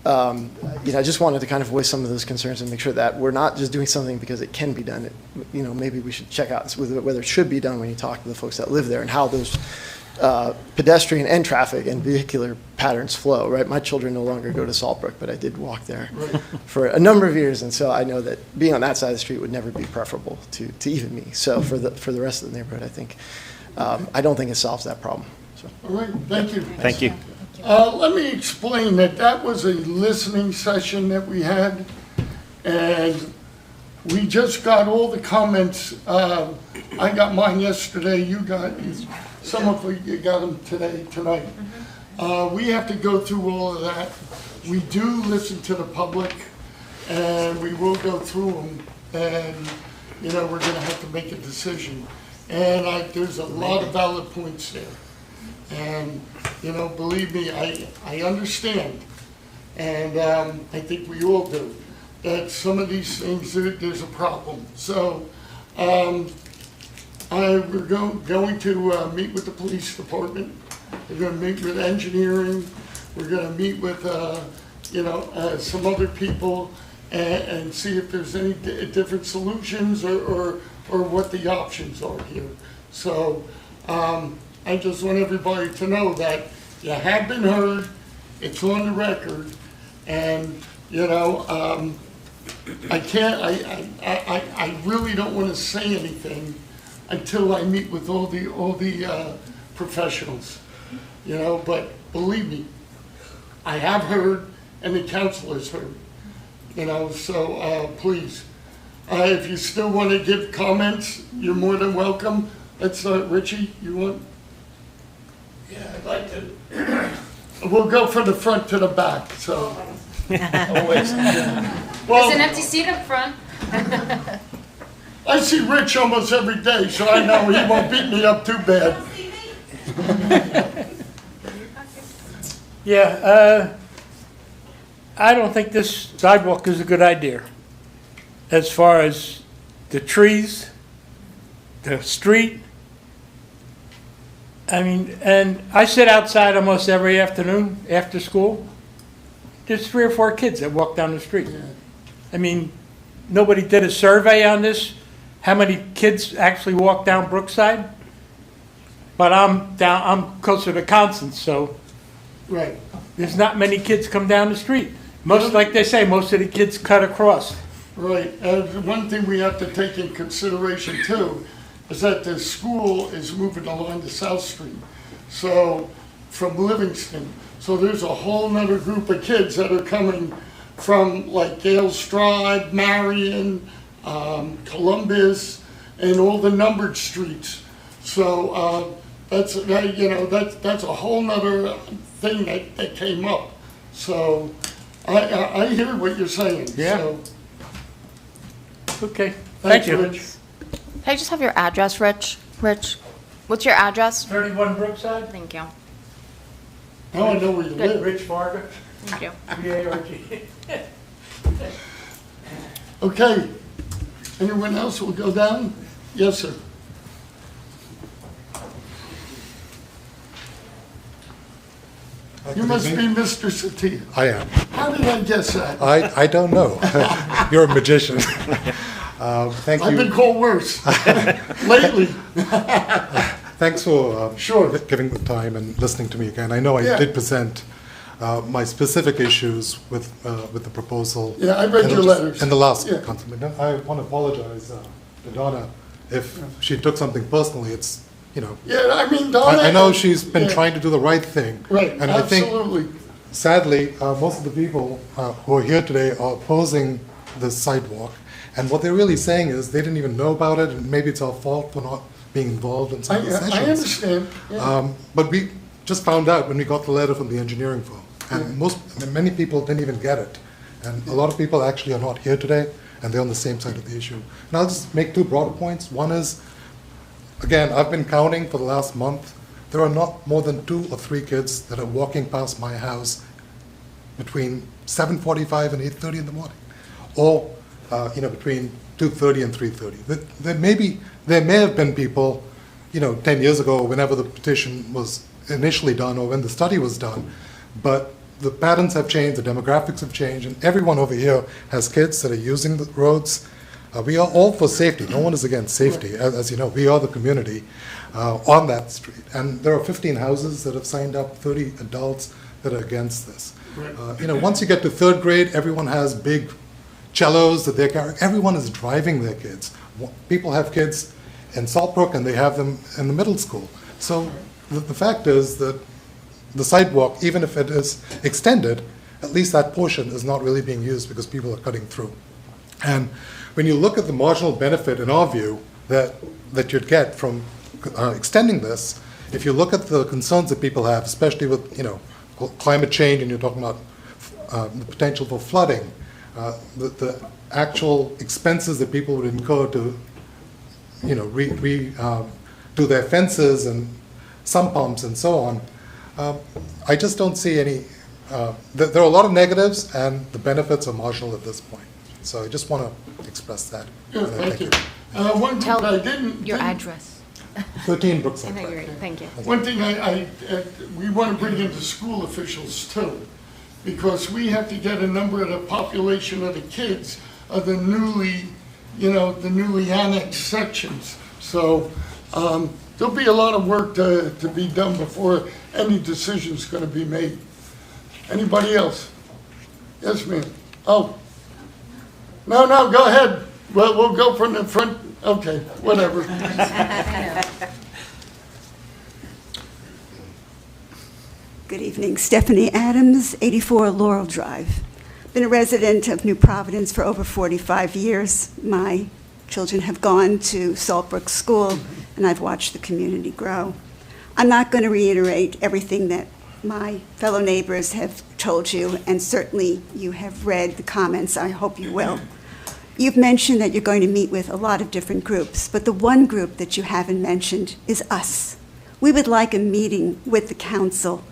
L: I just wanted to kind of voice some of those concerns and make sure that we're not just doing something because it can be done. Maybe we should check out whether it should be done when you talk to the folks that live there, and how those pedestrian and traffic and vehicular patterns flow, right? My children no longer go to Saltbrook, but I did walk there for a number of years, and so I know that being on that side of the street would never be preferable to even me. So for the rest of the neighborhood, I think, I don't think it solves that problem. So.
A: All right, thank you.
H: Thank you.
A: Let me explain that was a listening session that we had, and we just got all the comments. I got mine yesterday, you got some of you got them tonight. We have to go through all of that. We do listen to the public, and we will go through them, and we're going to have to make a decision. And there's a lot of valid points there. And, believe me, I understand, and I think we all do, that some of these things, there's a problem. So we're going to meet with the police department. We're going to meet with engineering. We're going to meet with, some other people and see if there's any different solutions or what the options are here. So I just want everybody to know that you have been heard, it's on the record, and, I really don't want to say anything until I meet with all the professionals, but believe me, I have heard, and the council has heard, so please, if you still want to give comments, you're more than welcome. Let's start, Richie, you want?
M: Yeah, I'd like to.
A: We'll go from the front to the back, so.
M: Always.
A: Well,
D: There's an empty seat up front.
A: I see Rich almost every day, so I know he won't beat me up too bad.
M: Yeah, I don't think this sidewalk is a good idea. As far as the trees, the street. I mean, and I sit outside almost every afternoon after school. There's 3 or 4 kids that walk down the street. I mean, nobody did a survey on this. How many kids actually walk down Brookside? But I'm closer to Constance, so
A: Right.
M: there's not many kids come down the street. Most, like they say, most of the kids cut across.
A: Right. One thing we have to take in consideration too is that the school is moving along the South Street. So, from Livingston. So there's a whole nother group of kids that are coming from like Gales Drive, Marion, Columbus, and all the numbered streets. So that's a whole nother thing that came up. So I hear what you're saying.
M: Yeah.
A: So,
M: Okay,
A: thanks,
M: thank you.
A: Rich.
B: Can I just have your address, Rich? Rich, what's your address?
M: 31 Brookside?
B: Thank you.
A: Now I know where you live.
M: Rich Varga,
B: Thank you.
M: V-A-R-G.
A: Okay. Anyone else will go down? Yes, sir. You must be Mr. Satia.
N: I am.
A: How did I guess that?
N: I don't know. You're a magician. Thank
A: I've
N: you.
A: been called worse lately.
N: Thanks for
A: Sure.
N: giving the time and listening to me again. I know I
A: Yeah.
N: did present my specific issues with the proposal.
A: Yeah, I read
N: in
A: your letters.
N: In the last
A: Yeah.
N: council meeting. I want to apologize to Donna if she took something personally. It's, you know,
A: Yeah, I mean, Donna.
N: I know she's been
A: Yeah.
N: trying to do the right thing.
A: Right,
N: And I think,
A: absolutely.
N: sadly, most of the people who are here today are opposing this sidewalk. And what they're really saying is they didn't even know about it, and maybe it's our fault for not being involved in some of the sessions.
A: I understand. Yeah.
N: But we just found out when we got the letter from the engineering firm. And many people didn't even get it. And a lot of people actually are not here today, and they're on the same side of the issue. And I'll just make two broader points. One is, again, I've been counting for the last month. There are not more than 2 or 3 kids that are walking past my house between 7:45 and 8:30 in the morning, or between 2:30 and 3:30. There may have been people, 10 years ago, whenever the petition was initially done or when the study was done, but the patterns have changed, the demographics have changed, and everyone over here has kids that are using the roads. We are all for safety. No one is against safety. As you know, we are the community on that street. And there are 15 houses that have signed up, 30 adults that are against this. Once you get to 3rd grade, everyone has big cellos that they're carrying. Everyone is driving their kids. People have kids in Saltbrook and they have them in the middle school. So the fact is that the sidewalk, even if it is extended, at least that portion is not really being used because people are cutting through. And when you look at the marginal benefit, in our view, that you'd get from extending this, if you look at the concerns that people have, especially with climate change, and you're talking about the potential for flooding, the actual expenses that people would incur to do their fences and sump pumps and so on, I just don't see any. There are a lot of negatives, and the benefits are marginal at this point. So I just want to express that.
A: Yeah, thank you. One thing
B: Tell
A: I didn't.
B: your
A: didn't-
B: address.
N: 13 Brookside.
B: I know you're right. Thank you.
A: One thing we want to bring into school officials too, because we have to get a number of the population of the kids of the newly annexed sections. So there'll be a lot of work to be done before any decision's going to be made. Anybody else? Yes, ma'am. Oh. No, go ahead. Well, we'll go from the front. Okay, whatever.
O: Good evening. Stephanie Adams, 84 Laurel Drive. Been a resident of New Providence for over 45 years. My children have gone to Saltbrook School, and I've watched the community grow. I'm not going to reiterate everything that my fellow neighbors have told you, and certainly you have read the comments. I hope you will. You've mentioned that you're going to meet with a lot of different groups, but the one group that you haven't mentioned is us. We would like a meeting with the council,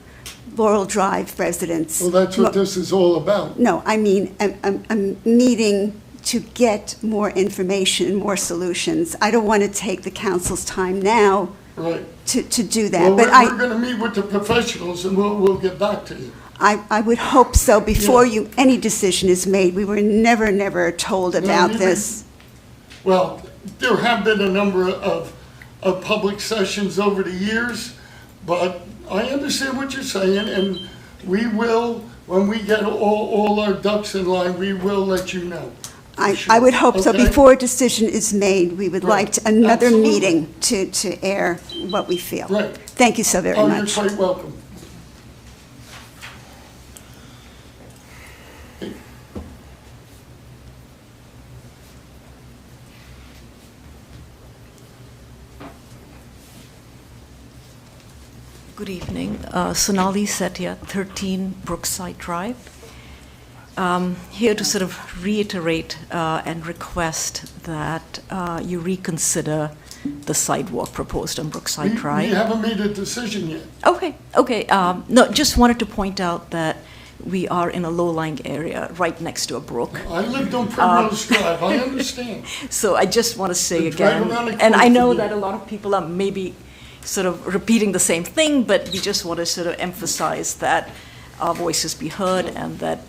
O: Laurel Drive residents.
A: Well, that's what this is all about.
O: No, I mean a meeting to get more information, more solutions. I don't want to take the council's time now
A: Right.
O: to do that.
A: Well,
O: but
A: we're going to meet with the professionals, and we'll get back to you.
O: I would hope so before
A: Yeah.
O: any decision is made. We were never told about
A: you
O: this.
A: Well, there have been a number of of public sessions over the years, but I understand what you're saying, and we will, when we get all our ducks in line, we will let you know.
O: I would hope so.
A: Okay?
O: Before a decision is made, we would
A: Right.
O: like another
A: Absolutely.
O: meeting to air what we feel.
A: Right.
O: Thank you so very
A: Oh,
O: much.
A: you're quite welcome.
P: Good evening. Sonali Setia, 13 Brookside Drive. Here to sort of reiterate and request that you reconsider the sidewalk proposed on Brookside Drive.
A: We haven't made a decision yet.
P: Okay. No, just wanted to point out that we are in a low-lying area right next to a brook.
A: I lived on Primrose Drive, I understand.
P: So I just want to say
A: It's right
P: again,
A: around the
P: and
A: corner
P: I know
A: from
P: that
A: you.
P: a lot of people are maybe sort of repeating the same thing, but we just want to sort of emphasize that our voices be heard and that,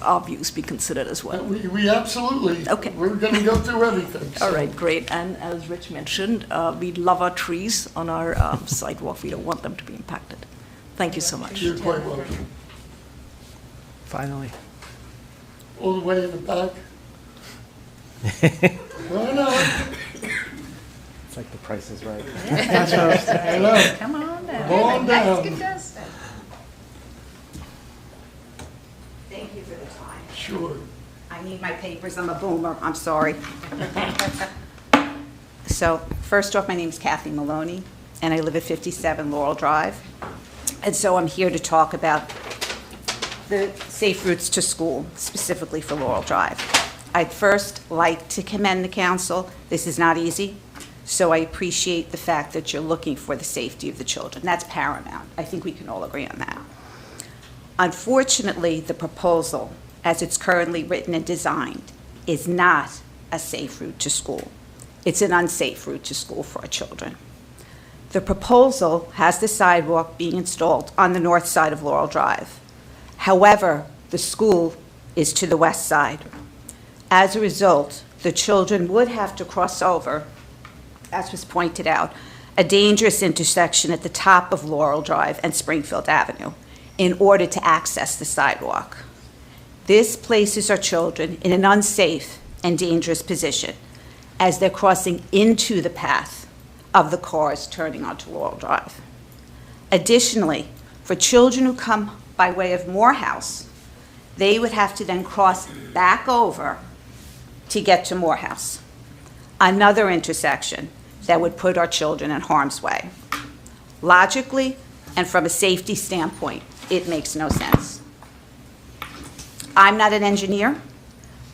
P: our views be considered as well.
A: We absolutely,
P: Okay.
A: we're going to go through everything. so.
P: All right, great. And as Rich mentioned, we love our trees on our sidewalk. We don't want them to be impacted. Thank you so much.
A: You're quite welcome.
H: Finally.
A: All the way in the back. Why not?
H: It's like the Price is Right.
A: I know.
E: Come on down.
A: Come on down.
E: contestant.
F: Thank you for the time.
A: Sure.
F: I need my papers, I'm a boomer, I'm sorry. So, first off, my name's Kathy Maloney, and I live at 57 Laurel Drive. And so I'm here to talk about the safe routes to school, specifically for Laurel Drive. I'd first like to commend the council. This is not easy, so I appreciate the fact that you're looking for the safety of the children. That's paramount. I think we can all agree on that. Unfortunately, the proposal, as it's currently written and designed, is not a safe route to school. It's an unsafe route to school for our children. The proposal has the sidewalk being installed on the north side of Laurel Drive. However, the school is to the west side. As a result, the children would have to cross over, as was pointed out, a dangerous intersection at the top of Laurel Drive and Springfield Avenue in order to access the sidewalk. This places our children in an unsafe and dangerous position as they're crossing into the path of the cars turning onto Laurel Drive. Additionally, for children who come by way of Morehouse, they would have to then cross back over to get to Morehouse, another intersection that would put our children in harm's way. Logically, and from a safety standpoint, it makes no sense. I'm not an engineer,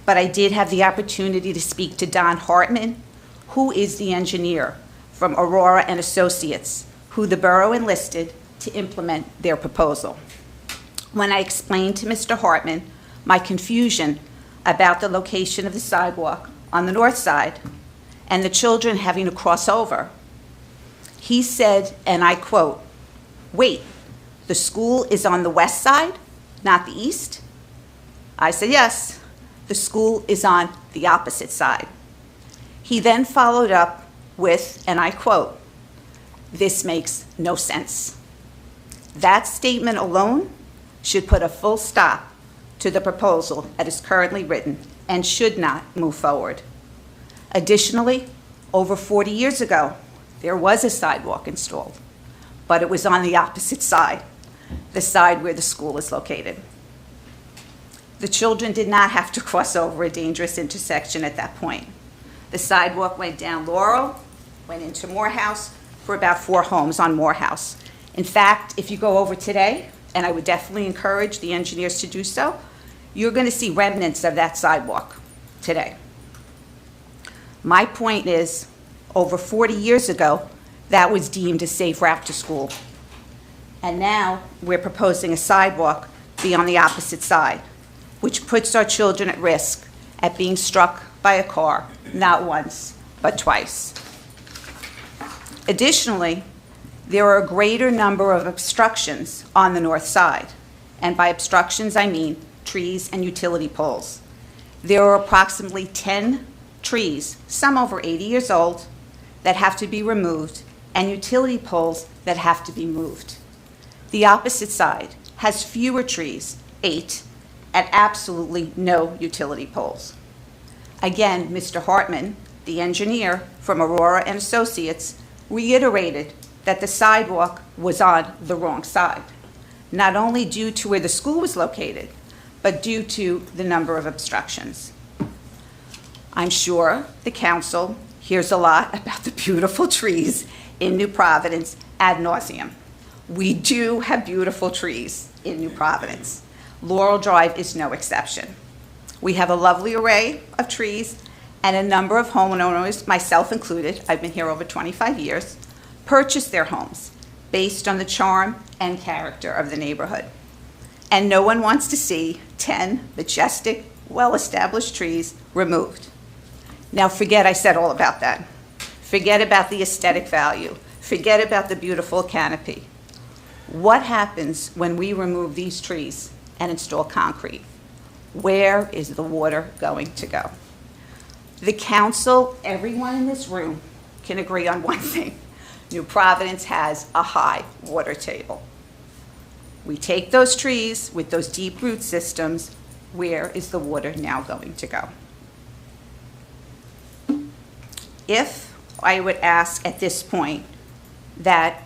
F: but I did have the opportunity to speak to Don Hartman, who is the engineer from Aurora and Associates, who the borough enlisted to implement their proposal. When I explained to Mr. Hartman my confusion about the location of the sidewalk on the north side and the children having to cross over, he said, and I quote, "Wait, the school is on the west side, not the east?" I said, "Yes, the school is on the opposite side." He then followed up with, and I quote, "This makes no sense." That statement alone should put a full stop to the proposal that is currently written and should not move forward. Additionally, over 40 years ago, there was a sidewalk installed, but it was on the opposite side, the side where the school is located. The children did not have to cross over a dangerous intersection at that point. The sidewalk went down Laurel, went into Morehouse for about 4 homes on Morehouse. In fact, if you go over today, and I would definitely encourage the engineers to do so, you're going to see remnants of that sidewalk today. My point is, over 40 years ago, that was deemed a safe route to school. And now we're proposing a sidewalk be on the opposite side, which puts our children at risk at being struck by a car, not once, but twice. Additionally, there are a greater number of obstructions on the north side. And by obstructions, I mean trees and utility poles. There are approximately 10 trees, some over 80 years old,
Q: that have to be removed and utility poles that have to be moved. The opposite side has fewer trees, 8, and absolutely no utility poles. Again, Mr. Hartman, the engineer from Aurora and Associates, reiterated that the sidewalk was on the wrong side, not only due to where the school was located, but due to the number of obstructions. I'm sure the council hears a lot about the beautiful trees in New Providence ad nauseum. We do have beautiful trees in New Providence. Laurel Drive is no exception. We have a lovely array of trees, and a number of homeowners, myself included, I've been here over 25 years, purchased their homes based on the charm and character of the neighborhood. And no one wants to see 10 majestic, well-established trees removed. Now forget I said all about that. Forget about the aesthetic value. Forget about the beautiful canopy. What happens when we remove these trees and install concrete? Where is the water going to go? The council, everyone in this room, can agree on one thing. New Providence has a high water table. We take those trees with those deep root systems, where is the water now going to go? If I would ask at this point that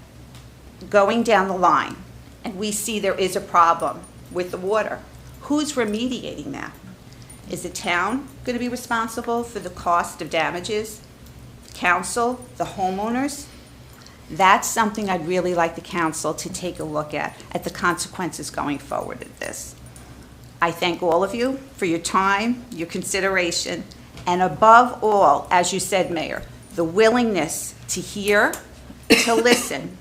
Q: going down the line and we see there is a problem with the water, who's remediating that? Is the town going to be responsible for the cost of damages? Council, the homeowners? That's something I'd really like the council to take a look at the consequences going forward of this. I thank all of you for your time, your consideration, and above all, as you said, Mayor, the willingness to hear, to listen,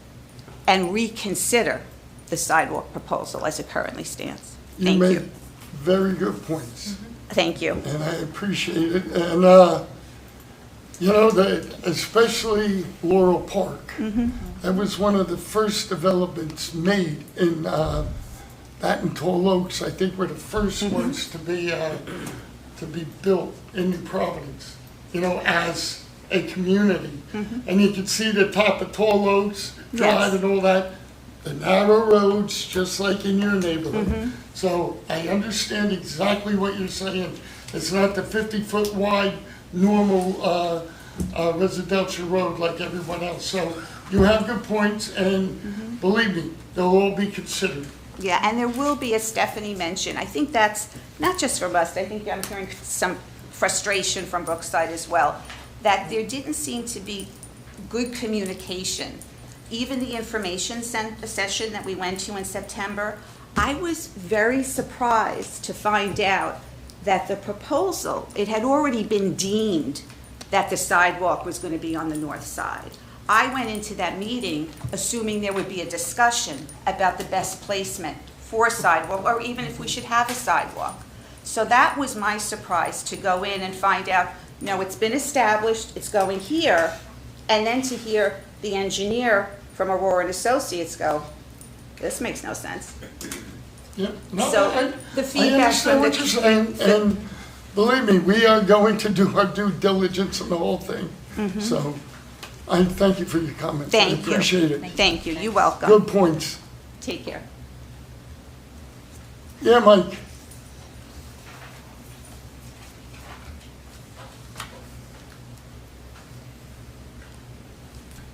Q: and reconsider the sidewalk proposal as it currently stands. Thank you.
A: You made very good points.
Q: Thank you.
A: And I appreciate it. And, you know, especially Laurel Park, that was one of the first developments made in that and Tall Oaks, I think, were the first ones to be built in New Providence, you know, as a community. And you can see the top of Tall Oaks Drive and all that, the narrow roads, just like in your neighborhood. So I understand exactly what you're saying. It's not the 50-foot wide normal residential road like everyone else. So you have good points, and believe me, they'll all be considered.
Q: Yeah, and there will be, as Stephanie mentioned, I think that's not just from us, I think I'm hearing some frustration from Brookside as well, that there didn't seem to be good communication. Even the information session that we went to in September, I was very surprised to find out that the proposal, it had already been deemed that the sidewalk was going to be on the north side. I went into that meeting assuming there would be a discussion about the best placement for a sidewalk, or even if we should have a sidewalk. So that was my surprise, to go in and find out, no, it's been established, it's going here, and then to hear the engineer from Aurora and Associates go, this makes no sense.
A: Yeah, no,
Q: So the
A: I
Q: feedback from
A: understand what you're saying, and believe me, we are going to do our due diligence on the whole thing. So I thank you for your comments.
Q: Thank
A: I appreciate it.
Q: Thank you, you're welcome.
A: Good points.
Q: Take care.
A: Yeah, Mike.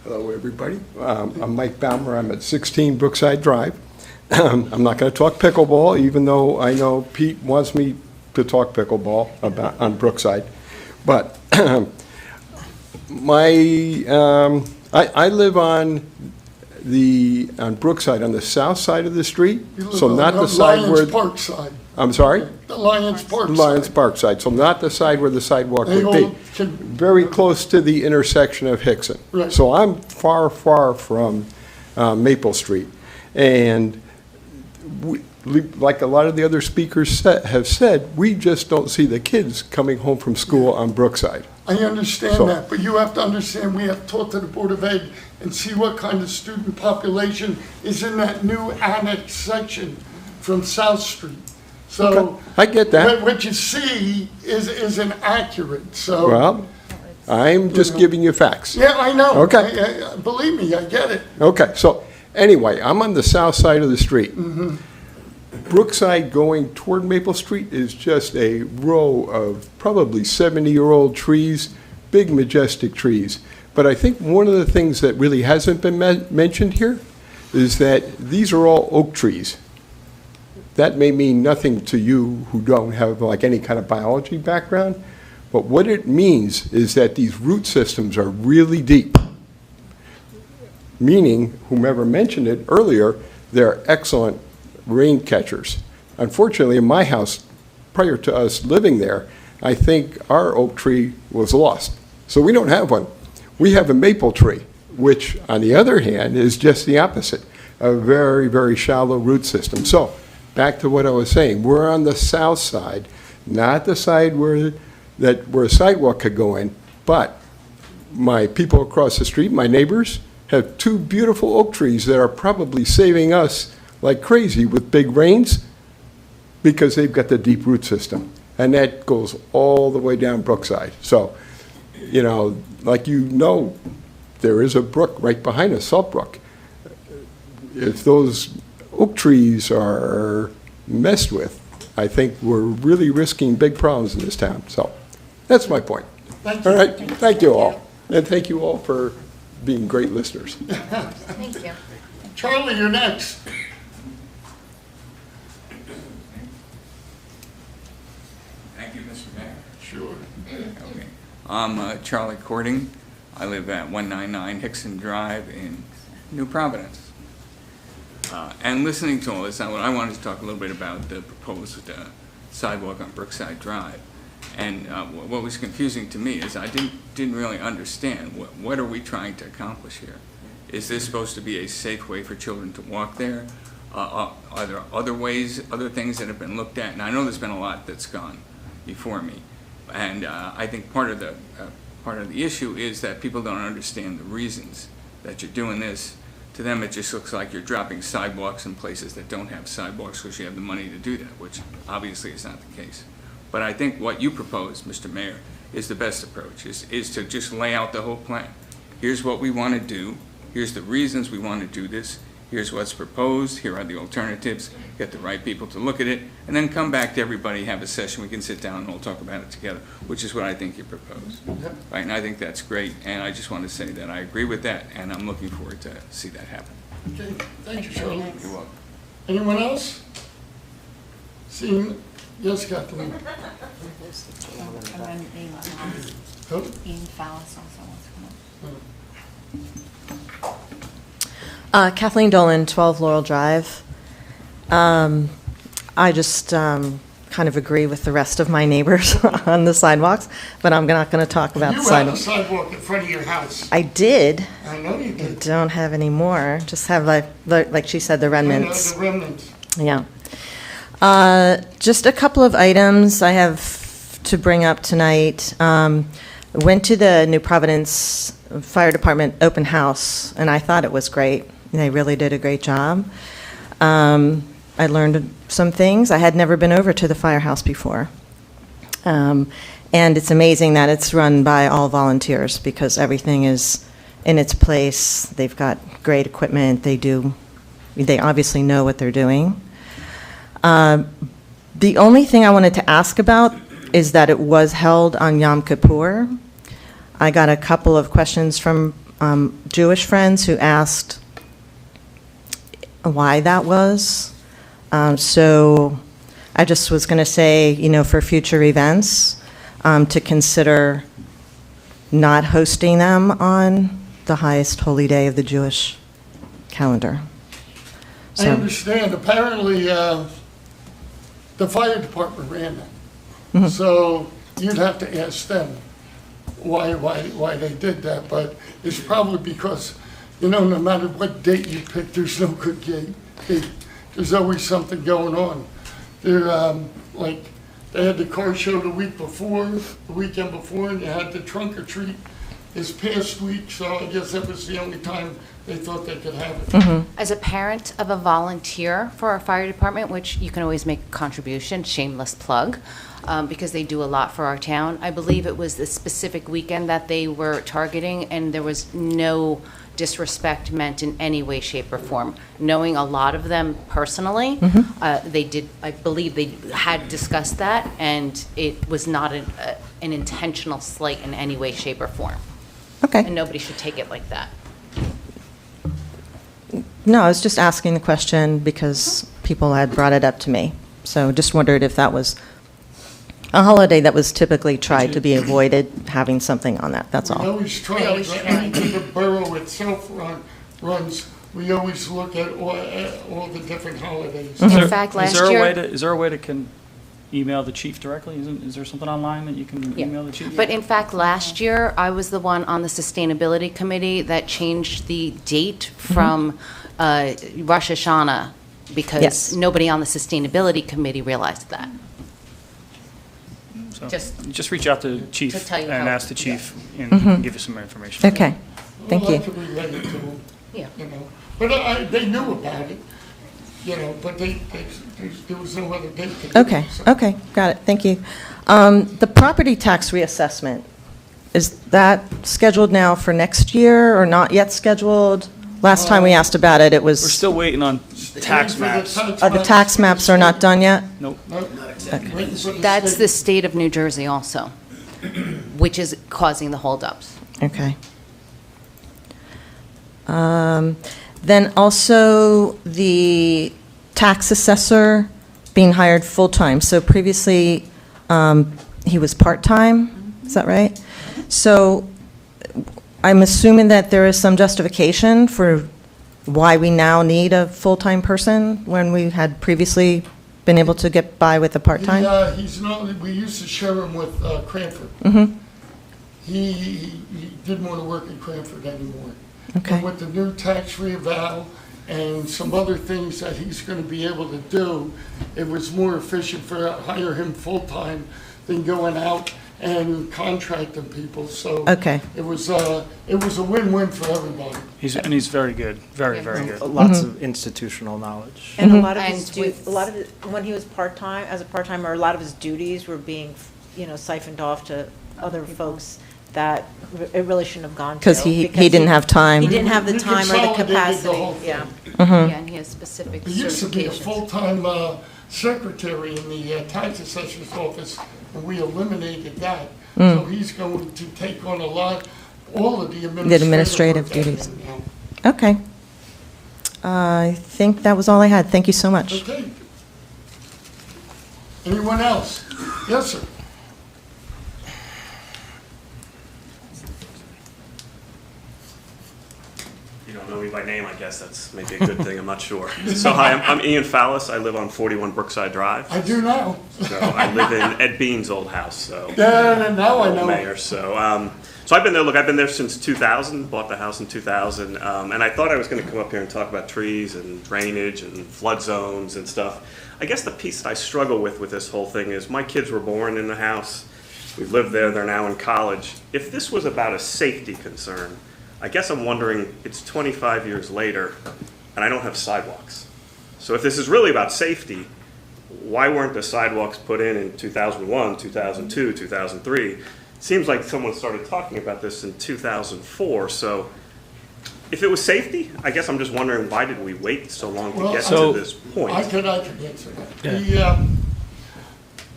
R: Hello, everybody. I'm Mike Baumer. I'm at 16 Brookside Drive. I'm not going to talk pickleball, even though I know Pete wants me to talk pickleball on Brookside. But I live on Brookside, on the south side of the street, so not the side where
A: Lions Park side.
R: I'm sorry?
A: The Lions Park
R: Lions
A: side.
R: Park side, so not the side where the sidewalk
A: They
R: would be.
A: all can-
R: Very close to the intersection of Hickson.
A: Right.
R: So I'm far, far from Maple Street. And like a lot of the other speakers have said, we just don't see the kids coming home from school on Brookside.
A: I understand
R: So-
A: that, but you have to understand, we have to talk to the Board of Ed and see what kind of student population is in that new annex section from South Street. So
R: Okay, I get that.
A: What you see is inaccurate, so.
R: Well, I'm just giving you facts.
A: Yeah, I know.
R: Okay.
A: Believe me, I get it.
R: Okay, so anyway, I'm on the south side of the street. Brookside going toward Maple Street is just a row of probably 70-year-old trees, big majestic trees. But I think one of the things that really hasn't been mentioned here is that these are all oak trees. That may mean nothing to you who don't have like any kind of biology background, but what it means is that these root systems are really deep. Meaning, whomever mentioned it earlier, they're excellent rain catchers. Unfortunately, in my house, prior to us living there, I think our oak tree was lost. So we don't have one. We have a maple tree, which on the other hand is just the opposite, a very, very shallow root system. So back to what I was saying, we're on the south side, not the side where a sidewalk could go in, but my people across the street, my neighbors, have two beautiful oak trees that are probably saving us like crazy with big rains because they've got the deep root system. And that goes all the way down Brookside. So, you know, there is a brook right behind us, Salt Brook. If those oak trees are messed with, I think we're really risking big problems in this town. So that's my point.
A: Thank you.
R: All right, thank you all. And thank you all for being great listeners.
D: Thank you.
A: Charlie, you're next.
S: Thank you, Mr. Mayor.
A: Sure.
S: Okay. I'm Charlie Cording. I live at 199 Hickson Drive in New Providence. And listening to all this, I wanted to talk a little bit about the proposed sidewalk on Brookside Drive. And what was confusing to me is I didn't really understand what are we trying to accomplish here. Is this supposed to be a safe way for children to walk there? Are there other ways, other things that have been looked at? And I know there's been a lot that's gone before me. And I think part of the issue is that people don't understand the reasons that you're doing this. To them, it just looks like you're dropping sidewalks in places that don't have sidewalks because you have the money to do that, which obviously is not the case. But I think what you propose, Mr. Mayor, is the best approach, is to just lay out the whole plan. Here's what we want to do. Here's the reasons we want to do this. Here's what's proposed. Here are the alternatives. Get the right people to look at it, and then come back to everybody, have a session. We can sit down and we'll talk about it together, which is what I think you propose. Right, and I think that's great, and I just want to say that I agree with that, and I'm looking forward to see that happen.
A: Okay, thank you, Charlie.
S: You're welcome.
A: Anyone else? Seeing, yes, Kathleen. Who?
P: Ian Fallis also wants to come up.
T: Kathleen Dolan, 12 Laurel Drive. I just kind of agree with the rest of my neighbors on the sidewalks, but I'm not going to talk about the sidewalks.
A: You had a sidewalk in front of your house.
T: I did.
A: I know you
T: I
A: did.
T: don't have any more. Just have, like she said, the remnants.
A: The remnants.
T: Yeah. Just a couple of items I have to bring up tonight. Went to the New Providence Fire Department open house, and I thought it was great. They really did a great job. I learned some things. I had never been over to the firehouse before. And it's amazing that it's run by all volunteers because everything is in its place. They've got great equipment. They obviously know what they're doing. The only thing I wanted to ask about is that it was held on Yom Kippur. I got a couple of questions from Jewish friends who asked why that was. So I just was going to say, for future events, to consider not hosting them on the highest holy day of the Jewish calendar.
A: I understand. Apparently, the fire department ran it.
T: Mm-hmm.
A: So you'd have to ask them why they did that. But it's probably because, no matter what date you pick, there's no good date. There's always something going on. They had the car show the weekend before, and you had the trunk or treat this past week. So I guess that was the only time they thought they could have it.
T: Mm-hmm.
D: As a parent of a volunteer for our fire department, which you can always make a contribution, shameless plug, because they do a lot for our town. I believe it was the specific weekend that they were targeting, and there was no disrespect meant in any way, shape, or form. Knowing a lot of them personally, they did, I believe they had discussed that, and it was not an intentional slight in any way, shape, or form.
T: Okay.
D: And nobody should take it like that.
T: No, I was just asking the question because people had brought it up to me. So just wondered if that was a holiday that was typically tried to be avoided, having something on that, that's
A: We
T: all.
A: always try, anything the borough itself runs, we always look at all the different holidays.
C: Is there-
D: In fact, last
C: is there a
D: year-
C: way to- Is there a way to email the chief directly? Is there something online that you can email the chief?
D: But in fact, last year, I was the one on the Sustainability Committee that changed the date from Rosh Hashanah because
T: Yes.
D: nobody on the Sustainability Committee realized that.
C: So,
D: Just-
C: just reach out to chief
D: to tell you
C: and
D: how-
C: ask the chief, and
T: Mhm.
C: he can give you some more information.
T: Okay, thank
A: Well,
T: you.
A: I could relate it to them,
D: Yeah.
A: you know. But they knew about it, you know, but there was no other date to do
T: Okay,
A: it, so.
T: okay, got it, thank you. The property tax reassessment, is that scheduled now for next year or not yet scheduled? Last time we asked about it, it was.
C: We're still waiting on tax maps.
T: The tax maps are not done yet?
C: Nope.
D: That's the state of New Jersey also, which is causing the holdups.
T: Okay. Then also the tax assessor being hired full-time. So previously, he was part-time, is that right? So I'm assuming that there is some justification for why we now need a full-time person when we had previously been able to get by with a part-time?
A: He's not, we used to share him with Cranford.
T: Mm-hmm.
A: He didn't want to work in Cranford anymore.
T: Okay.
A: And with the new tax reeval and some other things that he's going to be able to do, it was more efficient for hire him full-time than going out and contracting people. So
T: Okay.
A: it was a win-win for everybody.
C: And he's very good, very, very good.
H: Lots of institutional knowledge.
F: And a lot of
D: And
F: his,
D: with-
F: when he was part-time, as a part-timer, a lot of his duties were being, siphoned off to other folks that it really shouldn't have gone to.
T: Because he didn't have time.
F: He didn't have the
A: He
F: time or the
A: consolidated the
F: capacity,
A: whole thing.
F: yeah.
T: Mhm.
D: Yeah, and he has specific
A: He used to be a
D: certifications.
A: full-time secretary in the tax assessor's office, and we eliminated that.
T: Mm.
A: So he's going to take on all of the
T: The administrative
A: work that
T: duties.
A: we have now.
T: Okay. I think that was all I had. Thank you so much.
A: Okay. Anyone else? Yes, sir.
U: You don't know me by name, I guess that's maybe a good thing, I'm not sure. So hi, I'm Ian Fallis, I live on 41 Brookside Drive.
A: I do now.
U: So I live in Ed Bean's old house, so.
A: Yeah, now I
U: old
A: know.
U: Mayor, so, so I've been there, look, I've been there since 2000, bought the house in 2000, and I thought I was gonna come up here and talk about trees and drainage and flood zones and stuff. I guess the piece that I struggle with this whole thing is my kids were born in the house, we've lived there, they're now in college. If this was about a safety concern, I guess I'm wondering, it's 25 years later, and I don't have sidewalks. So if this is really about safety, why weren't the sidewalks put in 2001, 2002, 2003? It seems like someone started talking about this in 2004, so if it was safety, I guess I'm just wondering, why did we wait so long to get to this point?
A: I can answer that.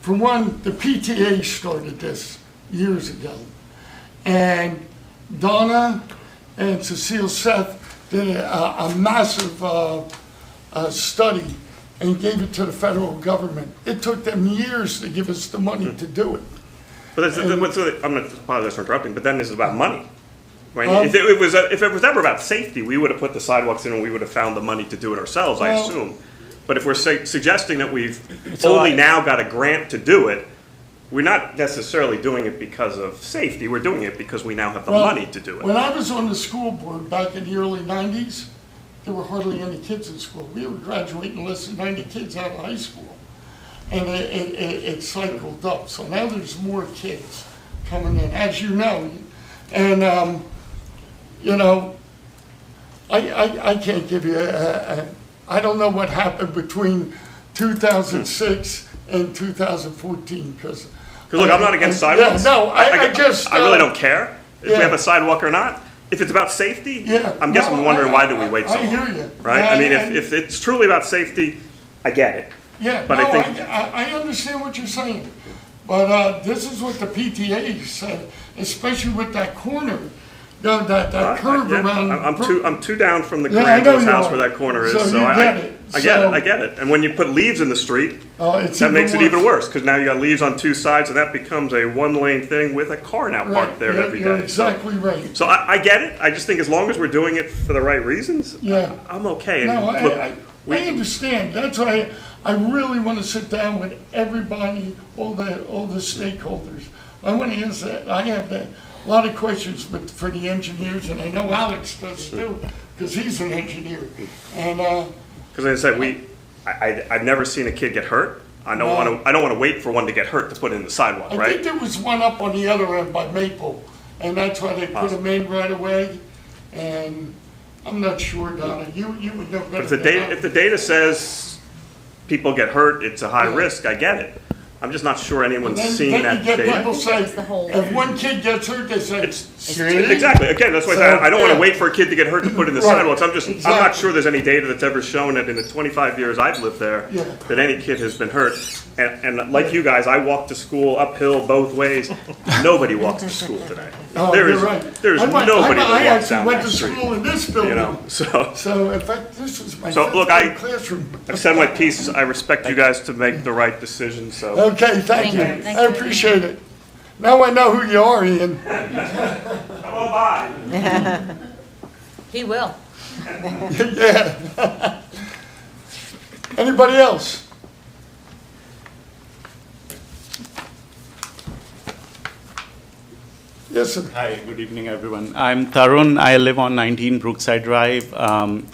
A: For one, the PTA started this years ago. And Donna and Cecile Seth did a massive study and gave it to the federal government. It took them years to give us the money to do it.
U: But I'm going to apologize for interrupting, but then this is about money. Right? If it was ever about safety, we would have put the sidewalks in and we would have found the money to do it ourselves, I assume. But if we're suggesting that we've only now got a grant to do it, we're not necessarily doing it because of safety, we're doing it because we now have the money to do it.
A: When I was on the school board back in the early 90s, there were hardly any kids in school. We were graduating less than 90 kids out of high school. And it cycled up. So now there's more kids coming in, as you know. And, I can't give you I don't know what happened between 2006 in 2014, because.
U: Because look, I'm not against sidewalks.
A: Yeah, no, I just.
U: I really don't care if we
A: yeah.
U: have a sidewalk or not. If it's about safety,
A: Yeah,
U: I'm guessing
A: no,
U: wondering why do we wait so
A: I
U: long?
A: hear you.
U: Right?
A: Yeah,
U: I mean,
A: and-
U: if it's truly about safety, I get it.
A: Yeah,
U: But
A: no,
U: I think
A: I understand what you're saying, but this is what the PTA said, especially with that corner, that curve
U: yeah,
A: around.
U: I'm too down from the
A: Yeah, I know
U: Granville's
A: you
U: house
A: are.
U: where that corner is.
A: So
U: So
A: you
U: I
A: get it.
U: I get it.
A: So-
U: I get it. And when you put leaves in the street,
A: it's
U: that
A: even
U: makes it even
A: worse.
U: worse because now you got leaves on two sides, and that becomes a one-lane thing with a car now
A: Right,
U: parked there
A: you're-
U: every
A: you're
U: day.
A: exactly right.
U: So I get it. I just think as long as we're doing it for the right reasons,
A: Yeah.
U: I'm okay.
A: No,
U: And look,
A: I understand. That's why I really want to sit down with everybody, all the stakeholders. I want to answer, I have a lot of questions for the engineers, and I know Alex does too, because he's an engineer. And,
U: because as I said, I've never seen a kid get hurt. I don't want to wait for one to get hurt to put in the sidewalk,
A: I
U: right?
A: think there was one up on the other end by Maple, and that's why they put them in right away. And I'm not sure, Donna, you would know
U: But
A: better
U: if the
A: than
U: data
A: I.
U: if the data says people get hurt, it's a high
A: Yeah.
U: risk. I get it. I'm just not sure anyone's
A: And
U: seeing
A: then
U: that
A: you get
U: data.
A: people say, if one kid gets hurt, they say, see?
U: Exactly. Again, that's why I don't want to wait for a kid to get hurt to put in the
A: Right.
U: sidewalks. I'm not
A: Exactly.
U: sure there's any data that's ever shown that in the 25 years I've lived there
A: Yeah.
U: that any kid has been hurt. And like you guys, I walk to school uphill both ways. Nobody walks to school today.
A: Oh,
U: There
A: you're
U: is
A: right.
U: there's
A: I went-
U: nobody
A: I
U: that walks
A: actually
U: down
A: went
U: that
A: to
U: street.
A: school in this building.
U: You know,
A: So in fact, this was my
U: So,
A: fifth
U: look,
A: grade classroom.
U: I've said my piece. I respect you guys to make the right decision. So
A: Okay, thank you.
U: Thank
A: I appreciate it. Now I know who you are, Ian.
U: Come on by.
D: He will.
A: Yeah. Anybody else? Yes, sir.
G: Hi, good evening, everyone. I'm Tarun. I live on 19 Brookside Drive.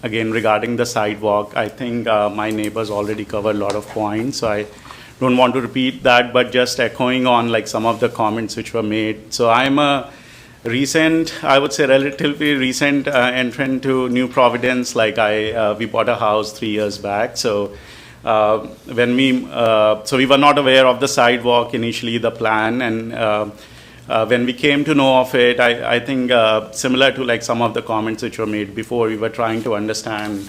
G: Again, regarding the sidewalk, I think my neighbors already covered a lot of points, so I don't want to repeat that, but just echoing on like some of the comments which were made. So I'm a recent, I would say relatively recent entrant to New Providence. Like we bought a house 3 years back. So when we were not aware of the sidewalk initially, the plan, and when we came to know of it, I think similar to like some of the comments which were made before, we were trying to understand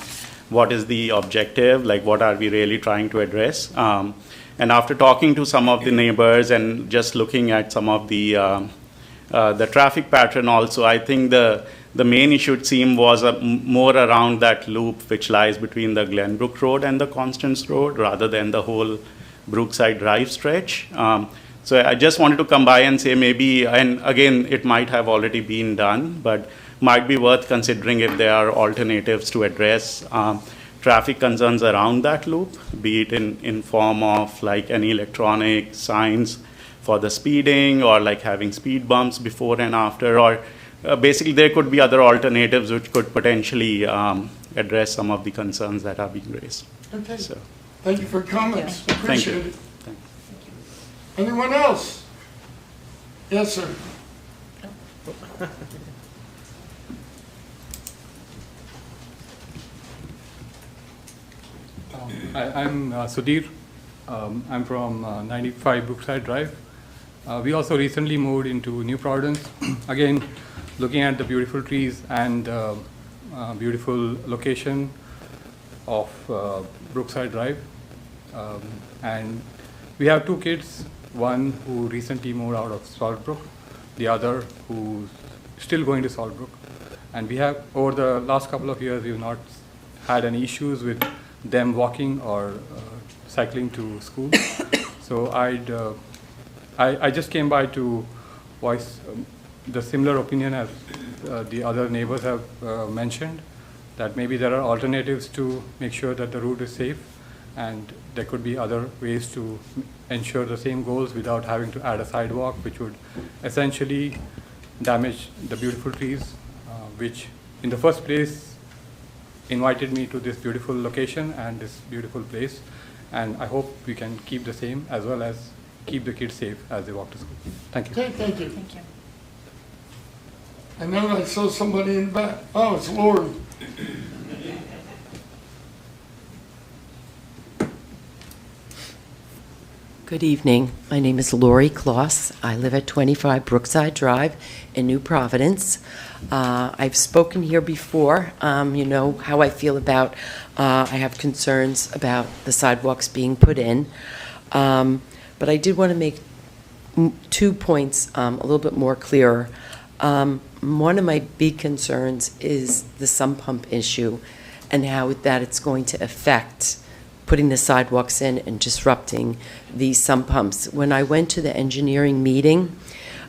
G: what is the objective, like what are we really trying to address. And after talking to some of the neighbors and just looking at some of the traffic pattern also, I think the main issue it seemed was more around that loop which lies between the Glenbrook Road and the Constance Road rather than the whole Brookside Drive stretch. So I just wanted to come by and say maybe, and again, it might have already been done, but might be worth considering if there are alternatives to address traffic concerns around that loop, be it in form of like any electronic signs for the speeding or like having speed bumps before and after, or basically there could be other alternatives which could potentially address some of the concerns that are being raised.
A: Okay.
G: So,
A: Thank you for your comments.
G: Thank
A: Appreciate
G: you.
A: it. Anyone else? Yes, sir.
V: I'm Sudhir. I'm from 95 Brookside Drive. We also recently moved into New Providence. Again, looking at the beautiful trees and beautiful location of Brookside Drive. And we have two kids, one who recently moved out of Saltbrook, the other who's still going to Saltbrook. And we have, over the last couple of years, we've not had any issues with them walking or cycling to school. So I just came by to voice the similar opinion as the other neighbors have mentioned, that maybe there are alternatives to make sure that the route is safe, and there could be other ways to ensure the same goals without having to add a sidewalk, which would essentially damage the beautiful trees, which in the first place invited me to this beautiful location and this beautiful place. And I hope we can keep the same, as well as keep the kids safe as they walk to school. Thank you.
A: Okay, thank you. Thank you. I know I saw somebody in the back. Oh, it's Lori.
I: Good evening. My name is Lori Kloss. I live at 25 Brookside Drive in New Providence. I've spoken here before. You know how I feel about, I have concerns about the sidewalks being put in. But I did want to make 2 points a little bit more clearer. One of my big concerns is the sump pump issue and how that it's going to affect putting the sidewalks in and disrupting these sump pumps. When I went to the engineering meeting,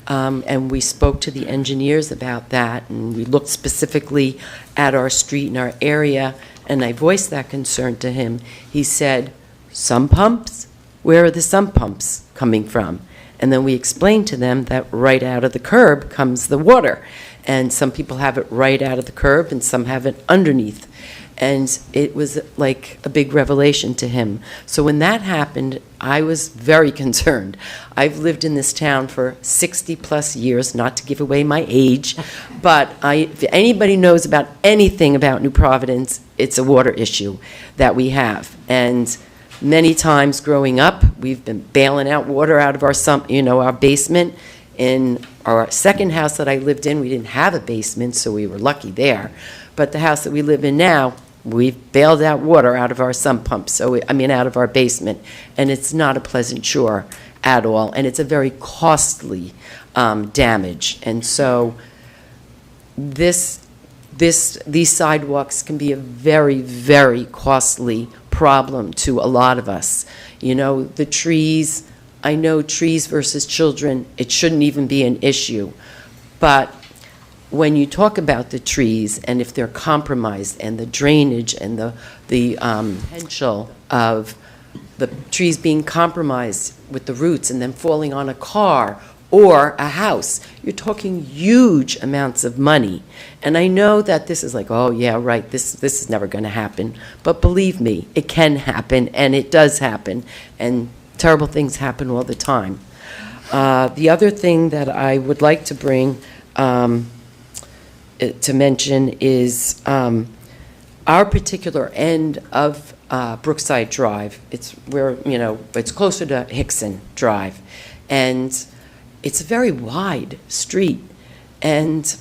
I: and we spoke to the engineers about that, and we looked specifically at our street and our area, and I voiced that concern to him, he said, sump pumps? Where are the sump pumps coming from? And then we explained to them that right out of the curb comes the water. And some people have it right out of the curb and some have it underneath. And it was like a big revelation to him. So when that happened, I was very concerned. I've lived in this town for 60 plus years, not to give away my age, but if anybody knows about anything about New Providence, it's a water issue that we have. And many times growing up, we've been bailing out water out of our our basement. In our second house that I lived in, we didn't have a basement, so we were lucky there. But the house that we live in now, we've bailed out water out of our sump pump, out of our basement, and it's not a pleasant chore at all, and it's a very costly damage. And so these sidewalks can be a very, very costly problem to a lot of us. You know, the trees, I know trees versus children, it shouldn't even be an issue, but when you talk about the trees and if they're compromised and the drainage and the potential of the trees being compromised with the roots and then falling on a car or a house, you're talking huge amounts of money. And I know that this is like, oh yeah, right, this is never going to happen. But believe me, it can happen and it does happen. And terrible things happen all the time. The other thing that I would like to bring to mention is our particular end of Brookside Drive. It's where, it's closer to Hickson Drive. And it's a very wide street. And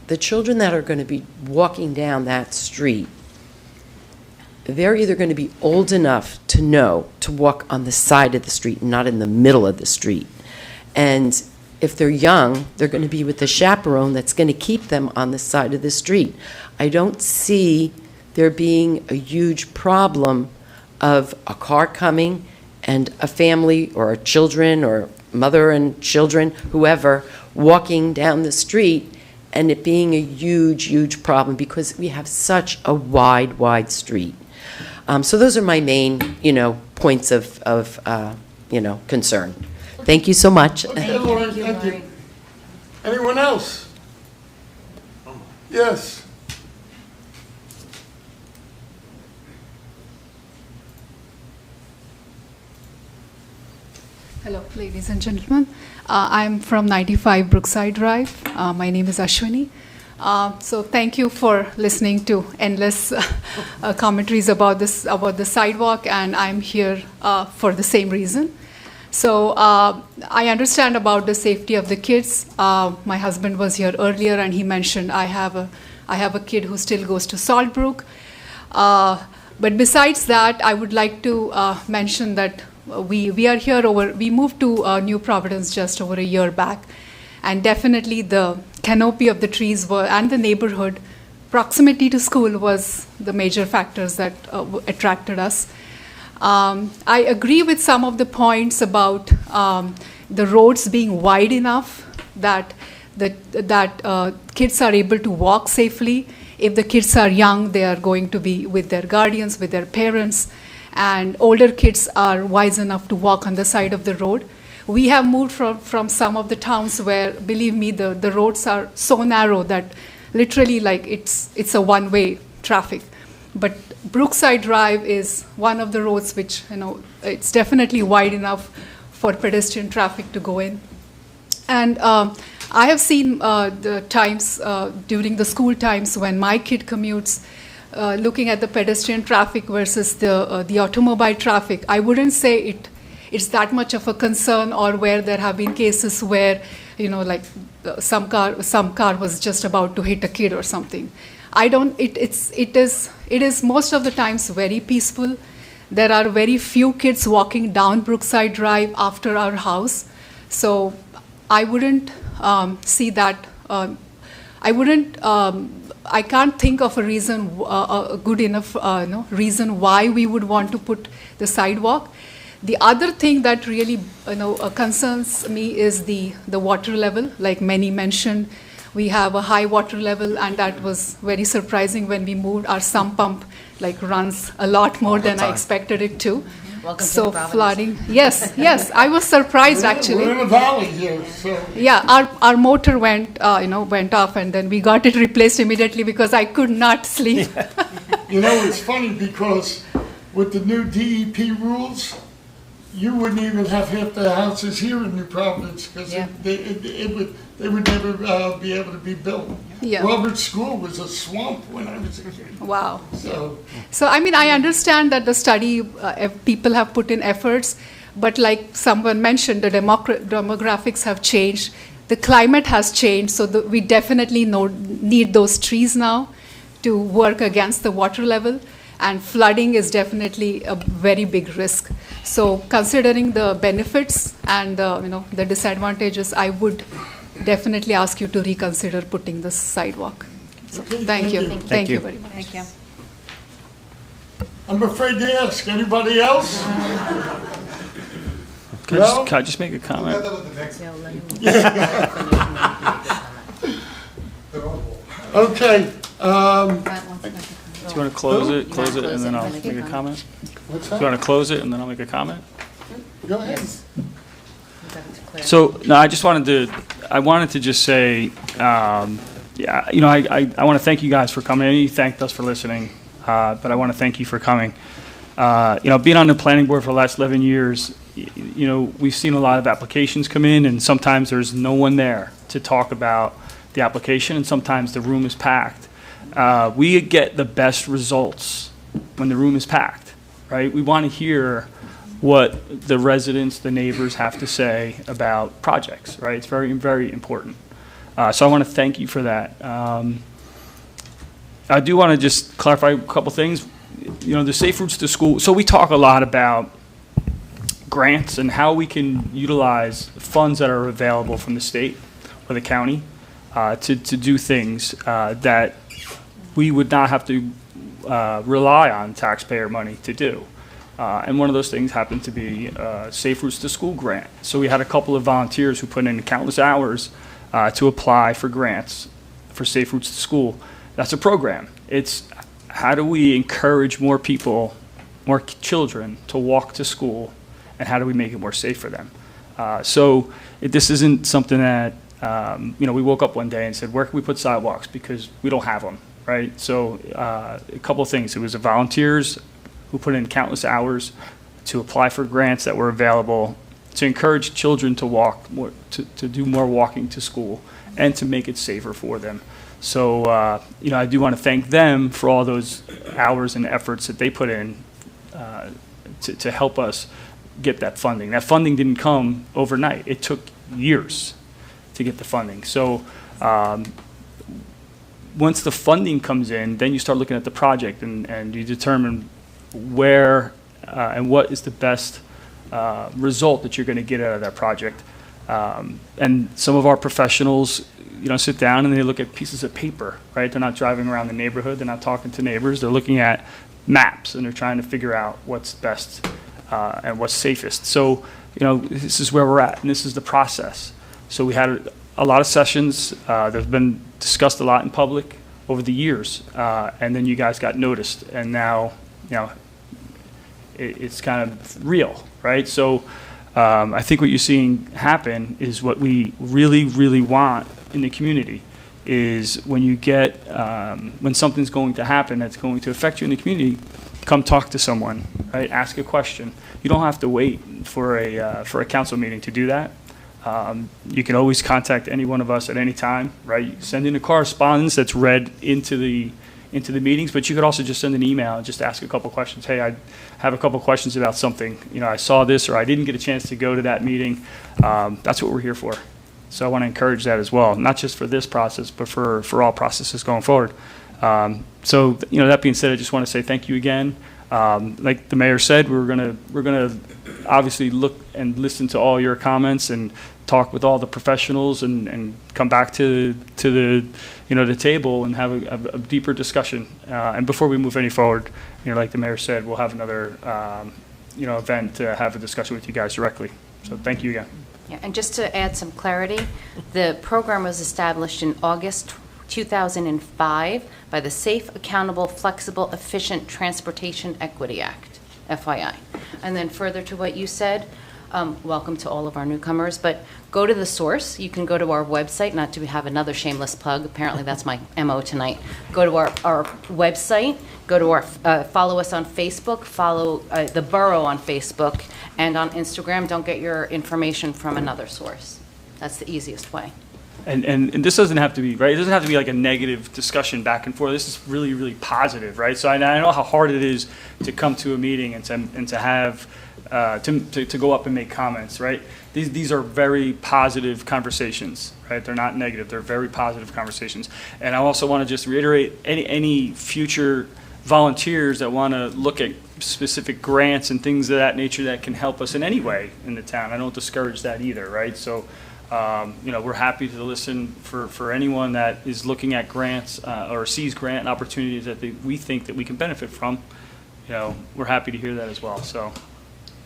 I: the children that are going to be walking down that street, they're either going to be old enough to know to walk on the side of the street, not in the middle of the street. And if they're young, they're going to be with the chaperone that's going to keep them on the side of the street. I don't see there being a huge problem of a car coming and a family or children or mother and children, whoever, walking down the street and it being a huge, huge problem because we have such a wide, wide street. So those are my main, points of concern. Thank you so much.
A: Okay, Lauren, thank you. Anyone else? Yes.
J: Hello, ladies and gentlemen. I'm from 95 Brookside Drive. My name is Ashwini. So thank you for listening to endless commentaries about the sidewalk, and I'm here for the same reason. So I understand about the safety of the kids. My husband was here earlier, and he mentioned I have a kid who still goes to Saltbrook. But besides that, I would like to mention that we are here we moved to New Providence just over a year back, and definitely the canopy of the trees and the neighborhood proximity to school was the major factors that attracted us. I agree with some of the points about the roads being wide enough that kids are able to walk safely. If the kids are young, they are going to be with their guardians, with their parents, and older kids are wise enough to walk on the side of the road. We have moved from some of the towns where, believe me, the roads are so narrow that literally it's a one-way traffic. But Brookside Drive is one of the roads which, it's definitely wide enough for pedestrian traffic to go in. And I have seen the times during the school times when my kid commutes, looking at the pedestrian traffic versus the automobile traffic. I wouldn't say it's that much of a concern, or where there have been cases where, like some car was just about to hit a kid or something. It is most of the times very peaceful. There are very few kids walking down Brookside Drive after our house. So I wouldn't see that. I can't think of a reason, a good enough reason why we would want to put the sidewalk. The other thing that really concerns me is the water level. Like many mentioned, we have a high water level, and that was very surprising when we moved. Our sump pump runs a lot more than I expected it to.
D: Welcome
J: so
D: to Providence.
J: Flooding, yes, I was surprised actually.
A: We're in a valley here, so.
J: Yeah, our motor went off, and then we got it replaced immediately because I could not sleep.
A: It's funny because with the new DEP rules, you wouldn't even have half the houses here in New Providence because they would never be able to be built.
J: Yeah.
A: Robert's School was a swamp when I was a kid.
J: Wow.
A: So
J: I mean, I understand that the study, people have put in efforts, but like someone mentioned, the demographics have changed, the climate has changed, so we definitely need those trees now to work against the water level, and flooding is definitely a very big risk. So considering the benefits and the disadvantages, I would definitely ask you to reconsider putting this sidewalk. So, thank you. Thank you very much.
D: Thank you.
A: I'm afraid to ask. Anybody else?
C: Can I just make a comment?
A: Okay.
C: Do you want to close it? Close it, and then I'll make a comment?
A: What's
C: Do
A: that?
C: you want to close it, and then I'll make a comment?
A: Go ahead.
C: So, no, I wanted to just say, I want to thank you guys for coming. You thanked us for listening, but I want to thank you for coming. Being on the planning board for the last 11 years, we've seen a lot of applications come in, and sometimes there's no one there to talk about the application, and sometimes the room is packed. We get the best results when the room is packed, right? We want to hear what the residents, the neighbors have to say about projects, right? It's very, very important. So I want to thank you for that. I do want to just clarify a couple things. The Safe Routes to School. So we talk a lot about grants and how we can utilize funds that are available from the state or the county to do things that we would not have to rely on taxpayer money to do. And one of those things happened to be Safe Routes to School grant. So we had a couple of volunteers who put in countless hours to apply for grants for Safe Routes to School. That's a program. It's how do we encourage more people, more children to walk to school, and how do we make it more safe for them? This isn't something that, we woke up one day and said, where can we put sidewalks? Because we don't have them, right? So a couple of things. It was the volunteers who put in countless hours to apply for grants that were available to encourage children to walk more, to do more walking to school and to make it safer for them. So, I do want to thank them for all those hours and efforts that they put in to help us get that funding. That funding didn't come overnight. It took years to get the funding. So, once the funding comes in, then you start looking at the project and you determine where and what is the best result that you're going to get out of that project. And some of our professionals, sit down and they look at pieces of paper, right? They're not driving around the neighborhood. They're not talking to neighbors. They're looking at maps and they're trying to figure out what's best and what's safest. So, this is where we're at and this is the process. So we had a lot of sessions that have been discussed a lot in public over the years. And then you guys got noticed and now, it's kind of real, right? So I think what you're seeing happen is what we really, really want in the community is when you get, when something's going to happen that's going to affect you in the community, come talk to someone, right? Ask a question. You don't have to wait for a council meeting to do that. You can always contact any one of us at any time, right? You send in a correspondence that's read into the into the meetings, but you could also just send an email and just ask a couple questions. Hey, I have a couple questions about something. You know, I saw this, or I didn't get a chance to go to that meeting. That's what we're here for. So I want to encourage that as well, not just for this process, but for all processes going forward. So, you know, that being said, I just want to say thank you again. Like the mayor said, we're gonna obviously look and listen to all your comments and talk with all the professionals and come back to the, you know, the table and have a deeper discussion. And before we move any forward, you know, like the mayor said, we'll have another, you know, event to have a discussion with you guys directly. So thank you again.
D: Yeah, and just to add some clarity, the program was established in August 2005 by the Safe, Accountable, Flexible, Efficient Transportation Equity Act, FYI. And then further to what you said, welcome to all of our newcomers, but go to the source. You can go to our website, not to have another shameless plug. Apparently that's my MO tonight. Go to our website, go to our, follow us on Facebook, follow the Borough on Facebook, and on Instagram. Don't get your information from another source. That's the easiest way.
C: And this doesn't have to be, right? It doesn't have to be like a negative discussion back and forth. This is really, really positive, right? So I know how hard it is to come to a meeting and to have, to go up and make comments, right? These are very positive conversations, right? They're not negative. They're very positive conversations. And I also want to just reiterate, any future volunteers that want to look at specific grants and things of that nature that can help us in any way in the town. I don't discourage that either, right? So, you know, we're happy to listen for anyone that is looking at grants or sees grant opportunities that we think that we can benefit from. You know, we're happy to hear that as well. So,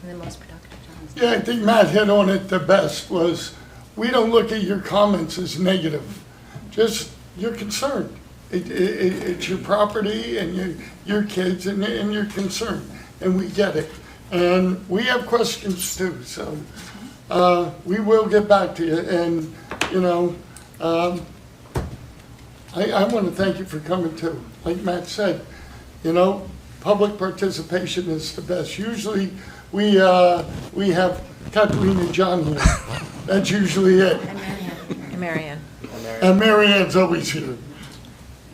D: And the most productive times.
A: Yeah, I think Matt hit on it the best. Was we don't look at your comments as negative, just you're concerned. It's your property and your kids and you're concerned, and we get it. And we have questions too, so we will get back to you. And, you know, I want to thank you for coming too. Like Matt said, you know, public participation is the best. Usually we have Kathleen and John here. That's usually it.
F: And Marianne.
A: And Marianne's always here.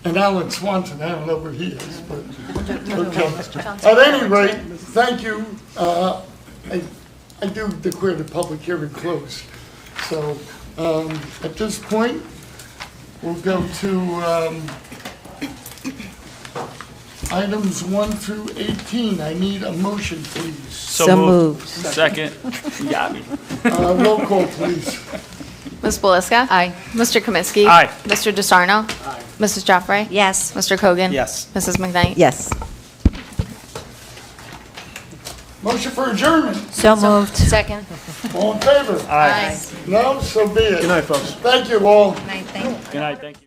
A: And Alan Swanson, I don't know where he is, but, okay. At any rate, thank you. I do declare the public hearing closed. So, at this point, we'll go to, items 1 through 18. I need a motion, please.
C: So moved. Second. You got me.
A: Roll call, please.
B: Ms. Belisca? Aye. Mr. Kaminsky?
C: Aye.
B: Mr. DeSarno? Aye. Mrs. Joffrey?
F: Yes.
B: Mr. Kogan?
H: Yes.
B: Mrs. McKnight?
T: Yes.
A: Motion for adjournment.
F: So moved.
D: Second.
A: All in favor?
C: Aye.
A: No? So be it.
R: Good night, folks.
A: Thank you all.
C: Good night. Thank you.